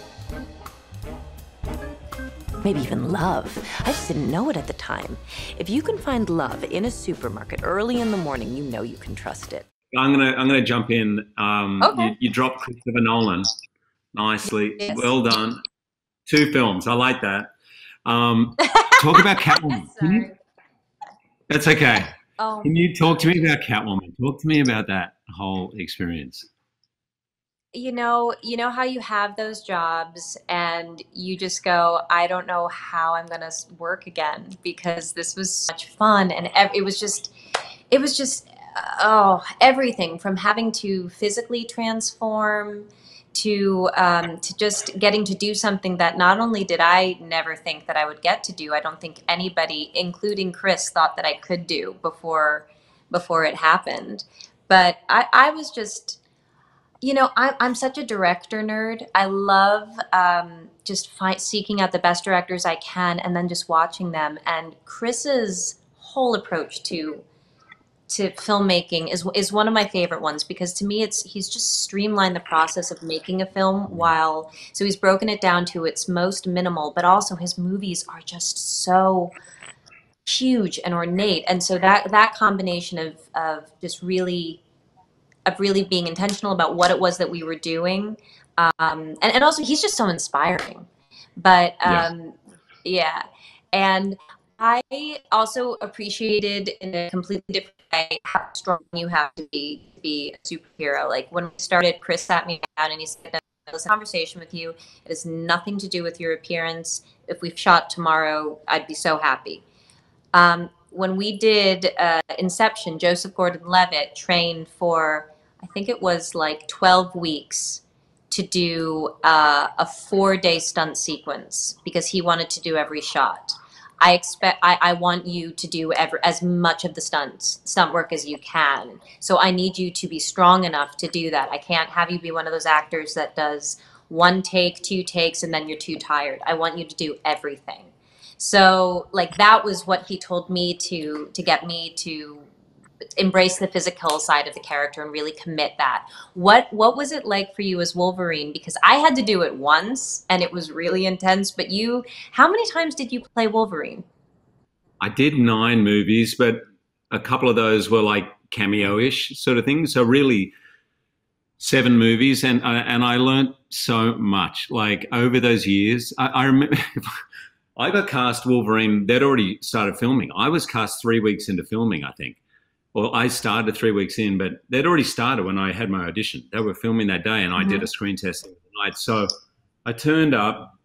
Maybe even love. I just didn't know it at the time. If you can find love in a supermarket early in the morning, you know you can trust it. I'm gonna jump in. Okay. You dropped Christopher Nolan nicely. Yes. Well done. 2 films. I like that. Talk about Catwoman. Sorry. That's okay. Oh. Can you talk to me about Catwoman? Talk to me about that whole experience. You know how you have those jobs and you just go, I don't know how I'm going to work again because this was such fun. And it was just, everything from having to physically transform to just getting to do something that not only did I never think that I would get to do, I don't think anybody, including Chris, thought that I could do before it happened. But I was just, you know, I'm such a director nerd. I love just seeking out the best directors I can and then just watching them. And Chris's whole approach to filmmaking is one of my favorite ones because to me he's just streamlined the process of making a film so he's broken it down to its most minimal, but also his movies are just so huge and ornate. And so that combination of just really being intentional about what it was that we were doing. And also he's just so inspiring. But yeah. And I also appreciated in a completely different way how strong you have to be a superhero. Like when we started, Chris sat me down and he said, this conversation with you, it has nothing to do with your appearance. If we shot tomorrow, I'd be so happy. When we did Inception, Joseph Gordon-Levitt trained for, I think it was like 12 weeks to do a 4-day stunt sequence because he wanted to do every shot. I want you to do as much of the stunt work as you can. So I need you to be strong enough to do that. I can't have you be one of those actors that does 1 take, 2 takes, and then you're too tired. I want you to do everything. So like that was what he told me to get me to embrace the physical side of the character and really commit that. What was it like for you as Wolverine? Because I had to do it once and it was really intense, but how many times did you play Wolverine? I did 9 movies, but a couple of those were like cameo-ish sort of things. So really 7 movies and I learned so much like over those years. I remember I got cast Wolverine, they'd already started filming. I was cast 3 weeks into filming, I think. Well, I started 3 weeks in, but they'd already started when I had my audition. They were filming that day, and I did a screen test that night. So I turned up,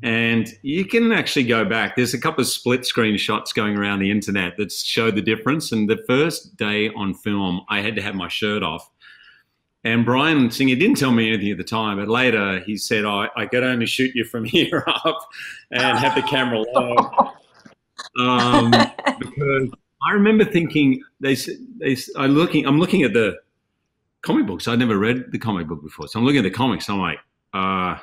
and you can actually go back. There's a couple of split screen shots going around the internet that show the difference. And the first day on film, I had to have my shirt off. And Brian Singer didn't tell me anything at the time, but later he said, I could only shoot you from here up and have the camera low. Because I remember thinking, I'm looking at the comic books. I'd never read the comic book before. So I'm looking at the comics. I'm like, how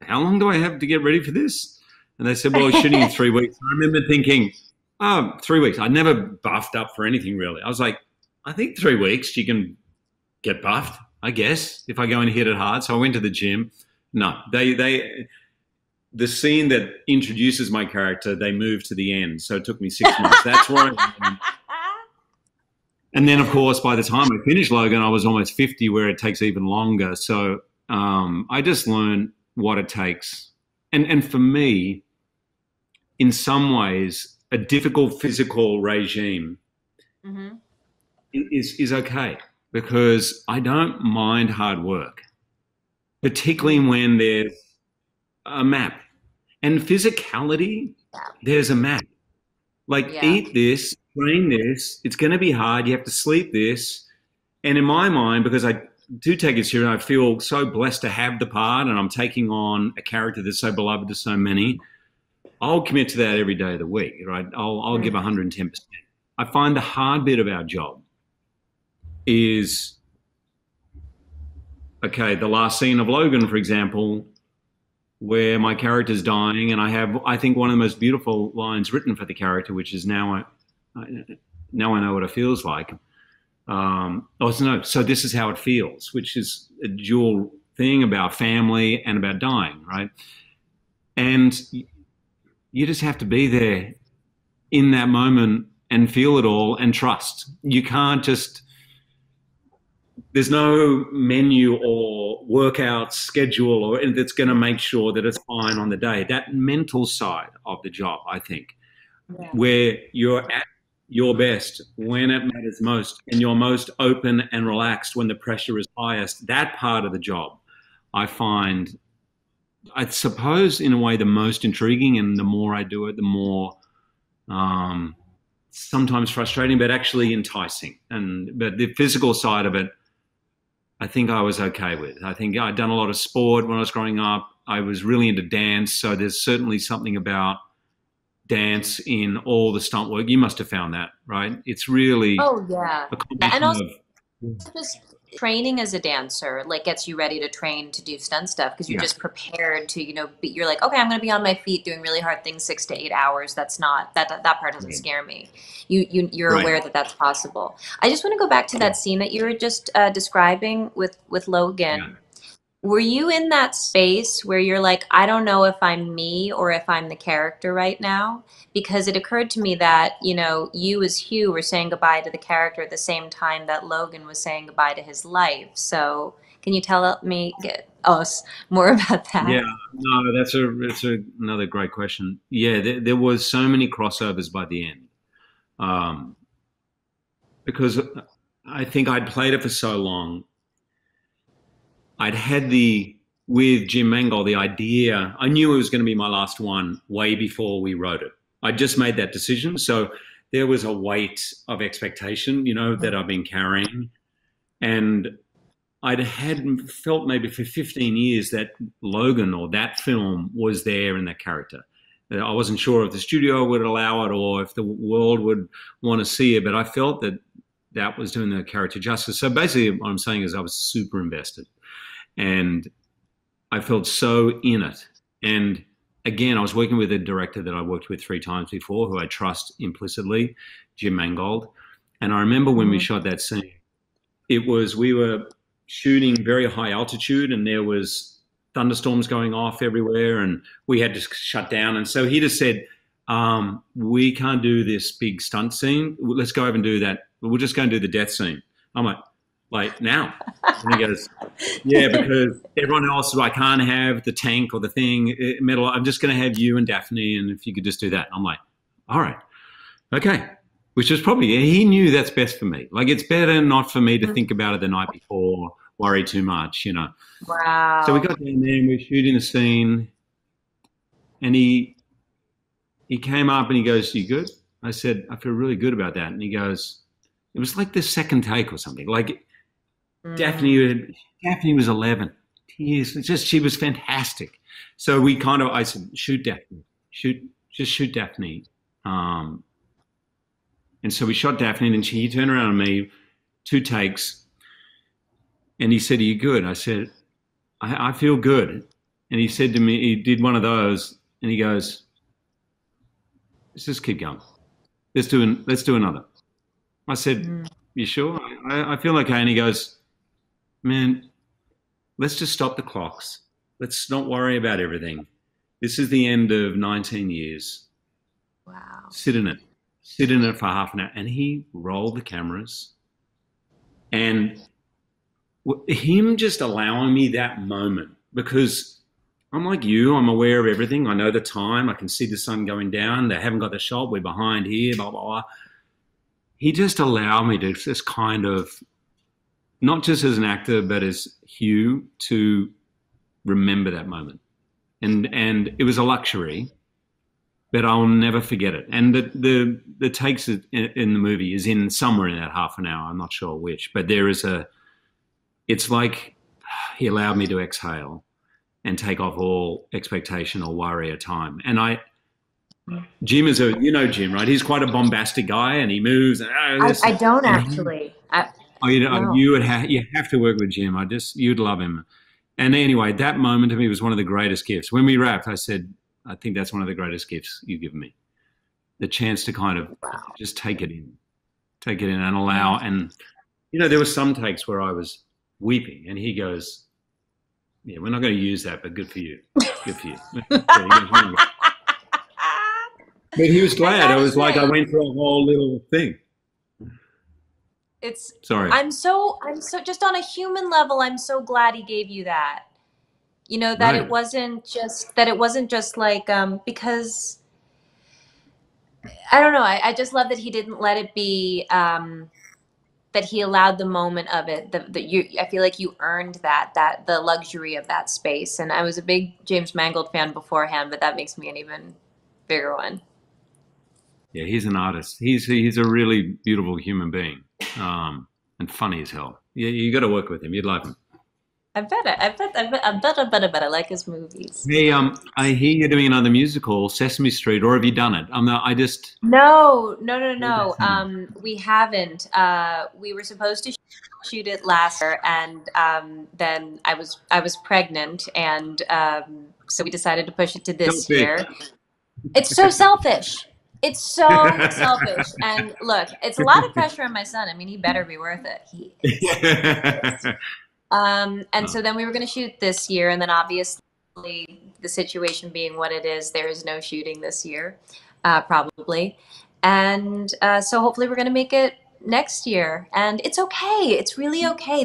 long do I have to get ready for this? And they said, well, we're shooting in 3 weeks. I remember thinking, 3 weeks. I'd never buffed up for anything really. I was like, I think 3 weeks you can get buffed, I guess, if I go and hit it hard. So I went to the gym. No, the scene that introduces my character, they moved to the end. So it took me 6 months. That's where and then, of course, by the time I finished Logan, I was almost 50, where it takes even longer. So I just learned what it takes. And for me, in some ways, a difficult physical regime is okay, because I don't mind hard work, particularly when there's a map. And physicality, there's a map. Like, eat this, train this, it's going to be hard, you have to sleep this. And in my mind, because I do take it seriously, I feel so blessed to have the part, and I'm taking on a character that's so beloved to so many, I'll commit to that every day of the week, right? I'll give 110%. I find the hard bit of our job is, okay, the last scene of Logan, for example, where my character's dying, and I have, I think, one of the most beautiful lines written for the character, which is now I know what it feels like. So this is how it feels, which is a dual thing about family and about dying, right? And you just have to be there in that moment and feel it all and trust. You can't just, there's no menu or workout schedule or that's going to make sure that it's fine on the day. That mental side of the job, I think, where you're at your best when it matters most, and you're most open and relaxed when the pressure is highest, that part of the job I find, I suppose, in a way, the most intriguing. And the more I do it, the more sometimes frustrating, but actually enticing. But the physical side of it, I think I was okay with. I think I'd done a lot of sport when I was growing up. I was really into dance, so there's certainly something about dance in all the stunt work. You must have found that, right? It's really a combination and also of just training as a dancer like gets you ready to train to do stunt stuff, because you're just prepared to, you're like, okay, I'm going to be on my feet doing really hard things 6 to 8 hours. That's not that part doesn't scare me. You're aware that that's possible. I just want to go back to that scene that you were just describing with Logan. Were you in that space where you're like, I don't know if I'm me or if I'm the character right now? Because it occurred to me that, you as Hugh were saying goodbye to the character at the same time that Logan was saying goodbye to his life. So can you tell us more about that? Yeah, no, that's another great question. Yeah, there was so many crossovers by the end, because I think I'd played it for so long. I'd had with Jim Mangold, the idea, I knew it was going to be my last one way before we wrote it. I just made that decision. So there was a weight of expectation, that I've been carrying. And I'd felt maybe for 15 years that Logan, or that film, was there in that character. I wasn't sure if the studio would allow it or if the world would want to see it, but I felt that was doing the character justice. So basically what I'm saying is I was super invested. And I felt so in it. And again, I was working with a director that I worked with 3 times before, who I trust implicitly, Jim Mangold. And I remember when we shot that scene, we were shooting very high altitude, and there was thunderstorms going off everywhere, and we had to shut down. And so he just said, we can't do this big stunt scene. Let's go over and do that. We'll just go and do the death scene. I'm like now? And he goes, yeah, because everyone else, I can't have the tank or the thing, metal. I'm just going to have you and Daphne, and if you could just do that. I'm like, all right, okay. Which was probably, he knew that's best for me. Like, it's better not for me to think about it the night before, worry too much, Wow. So we got down there and we were shooting the scene, and he came up and he goes, you good? I said, I feel really good about that. And he goes, it was like the second take or something. Like, Daphne was 11. She was fantastic. So I said, shoot Daphne, just shoot Daphne. And so we shot Daphne, and then he turned around on me, 2 takes, and he said, are you good? I said, I feel good. And he said to me, he did one of those, and he goes, let's just keep going. Let's do another. I said, You sure? I feel okay. And he goes, man, let's just stop the clocks. Let's not worry about everything. This is the end of 19 years. Wow. Sit in it. Sit in it for half an hour. And he rolled the cameras. And him just allowing me that moment, because I'm like you, I'm aware of everything. I know the time. I can see the sun going down. They haven't got the shot. We're behind here, blah, blah, blah. He just allowed me to just kind of, not just as an actor, but as Hugh, to remember that moment. And it was a luxury, but I'll never forget it. And the takes in the movie is in somewhere in that half an hour. I'm not sure which, but there is it's like he allowed me to exhale and take off all expectation or worry or time. And Jim is you know Jim, right? He's quite a bombastic guy, and he moves. And, I don't actually. No. You have to work with Jim. You'd love him. And anyway, that moment to me was one of the greatest gifts. When we wrapped, I said, I think that's one of the greatest gifts you've given me. The chance to kind of just take it in and allow. And, you know, there were some takes where I was weeping, and he goes, yeah, we're not going to use that, but good for you. Good for you. But he was glad. It was like I went through a whole little thing. Sorry. I'm so just on a human level, I'm so glad he gave you that. You know, that it wasn't just like because I don't know, I just love that he didn't let it be that he allowed the moment of it. I feel like you earned that the luxury of that space. And I was a big James Mangold fan beforehand, but that makes me an even bigger one. Yeah, he's an artist. He's a really beautiful human being, and funny as hell. Yeah, you got to work with him. You'd love him. I bet I like his movies. Hey, I hear you're doing another musical, Sesame Street, or have you done it? No. We haven't. We were supposed to shoot it last year, and then I was pregnant, and so we decided to push it to this year. It's so selfish. It's so selfish. And look, it's a lot of pressure on my son. I mean, he better be worth it. He is. And so then we were going to shoot this year, and then obviously the situation being what it is, there is no shooting this year, probably. And so hopefully we're going to make it next year, and it's okay. It's really okay.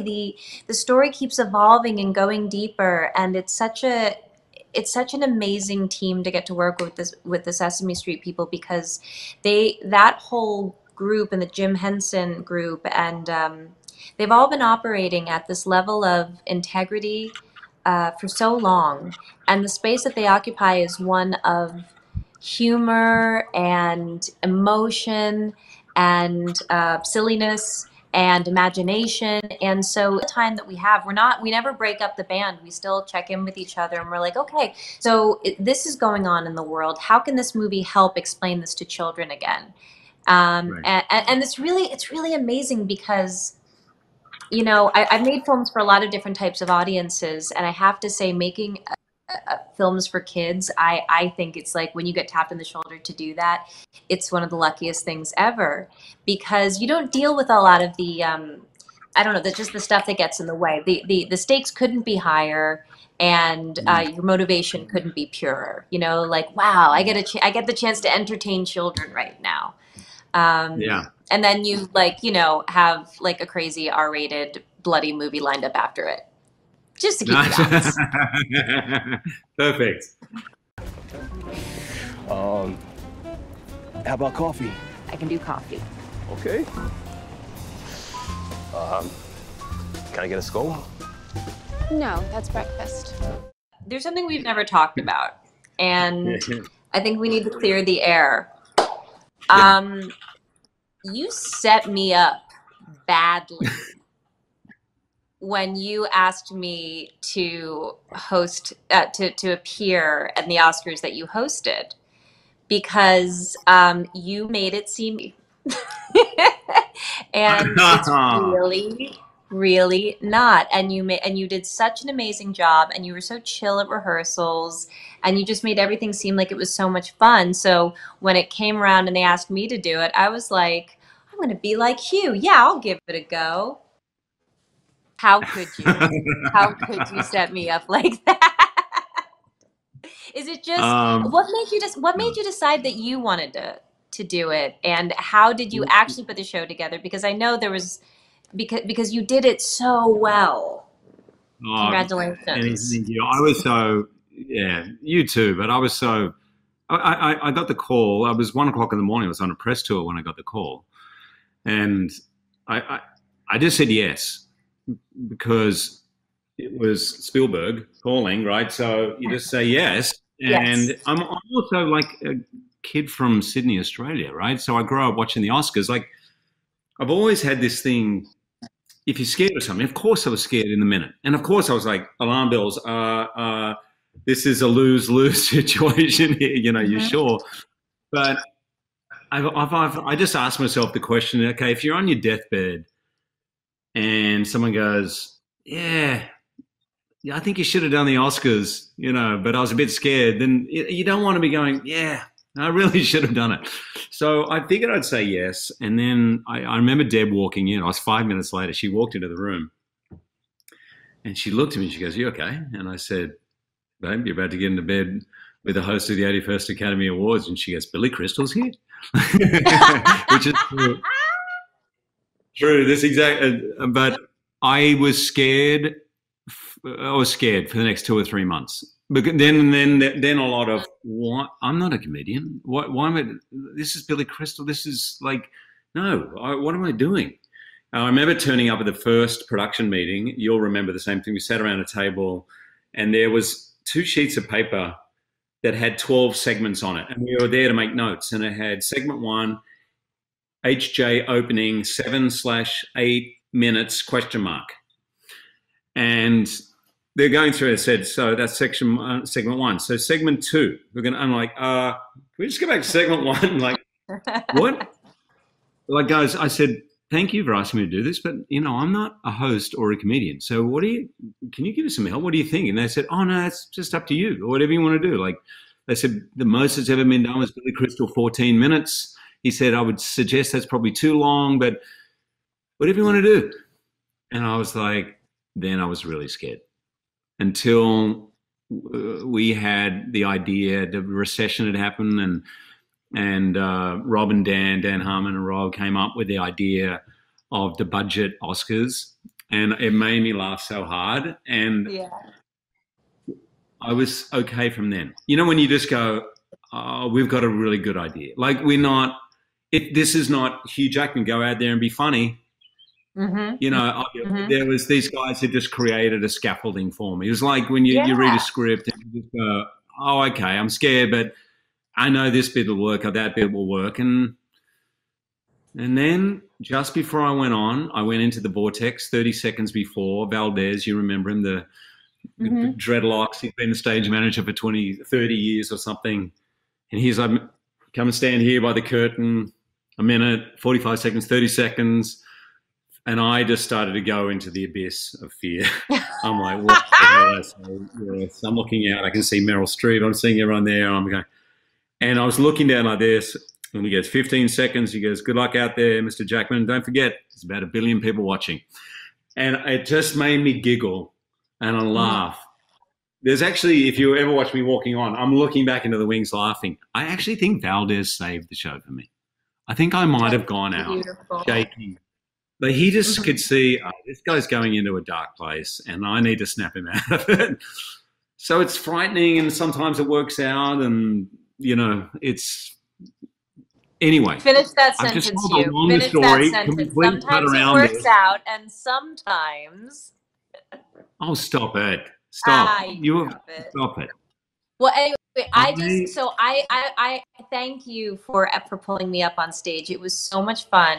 The story keeps evolving and going deeper, and it's such an amazing team to get to work with the Sesame Street people, because that whole group and the Jim Henson group, and they've all been operating at this level of integrity for so long, and the space that they occupy is one of humor and emotion and silliness and imagination. And so the time that we have, we never break up the band. We still check in with each other, and we're like, okay, so this is going on in the world. How can this movie help explain this to children again? Right. And it's really amazing, because, you know, I've made films for a lot of different types of audiences, and I have to say, making films for kids, I think it's like when you get tapped on the shoulder to do that, it's one of the luckiest things ever, because you don't deal with a lot of the I don't know, just the stuff that gets in the way. The stakes couldn't be higher, and your motivation couldn't be purer. You know, like, wow, I get the chance to entertain children right now. Yeah. And then you, like, you know, have like a crazy R-rated bloody movie lined up after it, just to keep it balanced. Perfect. How about coffee? I can do coffee. Okay. Can I get a scone? No, that's breakfast. There's something we've never talked about, and I think we need to clear the air. You set me up badly when you asked me to host, to appear in the Oscars that you hosted, because you made it seem, and it's really not. And you did such an amazing job, and you were so chill at rehearsals, and you just made everything seem like it was so much fun. So when it came around and they asked me to do it, I was like, oh going to be like Hugh. Yeah, I'll give it a go. How could you? How could you set me up like that? Is it just what made you decide that you wanted to do it, and how did you actually put the show together? Because I know there was because you did it so well. Congratulations. Thank you. I was so you too, but I was so I got the call. I was 1 o'clock in the morning. I was on a press tour when I got the call, and I just said yes because it was Spielberg calling, right? So you just say yes. And Yes. I'm also like a kid from Sydney, Australia, right? So I grew up watching the Oscars. Like I've always had this thing. If you're scared of something, of course I was scared in the minute, and of course I was like, alarm bells. This is a lose-lose situation here. You know, you're sure, but I just asked myself the question: okay, if you're on your deathbed and someone goes, yeah, I think you should have done the Oscars, you know, but I was a bit scared, then you don't want to be going, yeah, I really should have done it. So I figured I'd say yes. And then I remember Deb walking in. I was 5 minutes later. She walked into the room and she looked at me and she goes, you okay? And I said, babe, you're about to get into bed with the host of the 81st Academy Awards. And she goes, Billy Crystal's here? Which is true. This exact, but I was scared. I was scared for the next 2 or 3 months. But then a lot of, what? I'm not a comedian. Why am I? This is Billy Crystal. This is like, no. What am I doing? I remember turning up at the first production meeting. You'll remember the same thing. We sat around a table, and there was 2 sheets of paper that had 12 segments on it, and we were there to make notes. And it had segment 1, HJ opening 7/8 minutes ? And they're going through it and said, so that's segment 1. So segment 2, I'm like, can we just go back to segment 1? Like, what? Like, guys, I said, thank you for asking me to do this, but, you know, I'm not a host or a comedian. So can you give us some help? What do you think? And they said, oh, no, it's just up to you, or whatever you want to do. Like, they said, the most that's ever been done was Billy Crystal, 14 minutes. He said, I would suggest that's probably too long, but whatever you want to do. And I was like, then I was really scared until we had the idea, the recession had happened, and Rob and Dan Harmon and Rob came up with the idea of the budget Oscars, and it made me laugh so hard. And I was okay from then. You know, when you just go, oh, we've got a really good idea. Like this is not Hugh Jackman, go out there and be funny. You know, there was these guys who just created a scaffolding for me. It was like when you read a script and you just go, oh, okay, I'm scared, but I know this bit will work or that bit will work. And then just before I went on, I went into the vortex 30 seconds before. Valdez, you remember him, the dreadlocks. He'd been the stage manager for 30 years or something. And he's like, come and stand here by the curtain, a minute, 45 seconds, 30 seconds. And I just started to go into the abyss of fear. I'm like, what the hell? Yes. I'm looking out. I can see Meryl Streep. I'm seeing everyone there. I'm going, and I was looking down like this. And he goes, 15 seconds. He goes, good luck out there, Mr. Jackman. Don't forget, there's about 1 billion people watching. And it just made me giggle and I laugh. There's actually, if you ever watch me walking on, I'm looking back into the wings laughing. I actually think Valdez saved the show for me. I think I might have gone out shaking. But he just could see, this guy's going into a dark place and I need to snap him out of it. So it's frightening and sometimes it works out and, you know, it's... Anyway. Finish that sentence, Hugh. Finish that sentence. Sometimes it works out and sometimes... Oh, stop it. Stop. Stop it. Well, anyway, I thank you for pulling me up on stage. It was so much fun,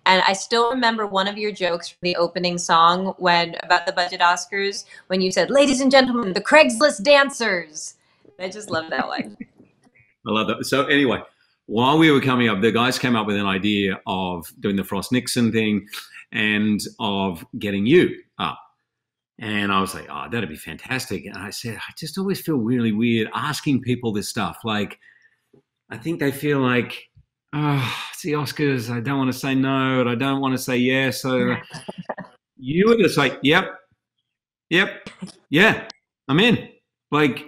and I still remember one of your jokes from the opening song about the budget Oscars when you said, "Ladies and gentlemen, the Craigslist dancers." I just love that one. I love that. So anyway, while we were coming up, the guys came up with an idea of doing the Frost Nixon thing and of getting you up. And I was like, oh, that'd be fantastic. And I said, I just always feel really weird asking people this stuff. Like, I think they feel like, it's the Oscars. I don't want to say no, and I don't want to say yes. So you were just like, yep, yeah, I'm in. Like,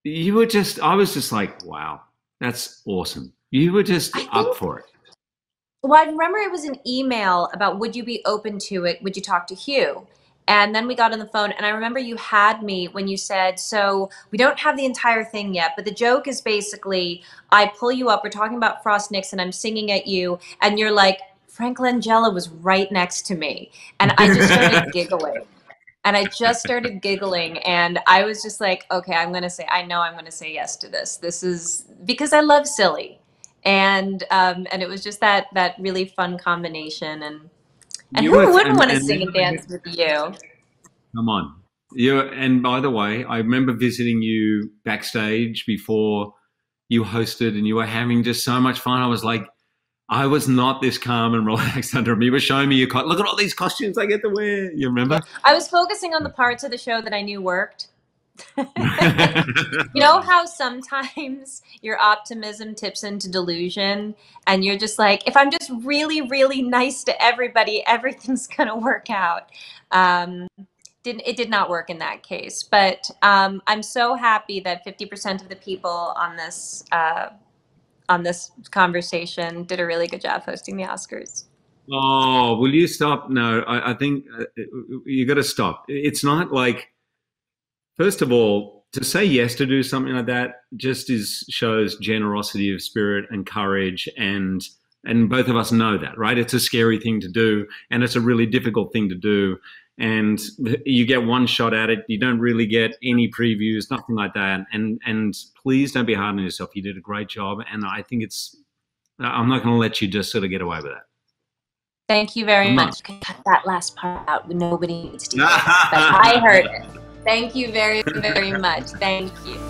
you were just, I was just like, wow, that's awesome. You were just up for it. Well, I remember it was an email about would you be open to it? Would you talk to Hugh? And then we got on the phone, and I remember you had me when you said, so we don't have the entire thing yet, but the joke is basically I pull you up, we're talking about Frost Nixon, I'm singing at you, and you're like, Frank Langella was right next to me. And I just started giggling. And I just started giggling, and I was just like, okay, I know I'm going to say yes to this. This is because I love silly. And it was just that really fun combination. And who wouldn't want to sing and dance with you? Come on. And by the way, I remember visiting you backstage before you hosted, and you were having just so much fun. I was like, I was not this calm and relaxed under him. You were showing me look at all these costumes I get to wear. You remember? I was focusing on the parts of the show that I knew worked. You know how sometimes your optimism tips into delusion, and you're just like, if I'm just really, really nice to everybody, everything's going to work out. It did not work in that case, but I'm so happy that 50% of the people on this conversation did a really good job hosting the Oscars. Oh, will you stop? No, I think you got to stop. It's not like, first of all, to say yes to do something like that just shows generosity of spirit and courage, and both of us know that, right? It's a scary thing to do, and it's a really difficult thing to do, and you get one shot at it. You don't really get any previews, nothing like that, and please don't be hard on yourself. You did a great job, and I think I'm not going to let you just sort of get away with that. Thank you very much. Cut that last part out. Nobody needs to hear it, but I heard it. Thank you very, very much. Thank you.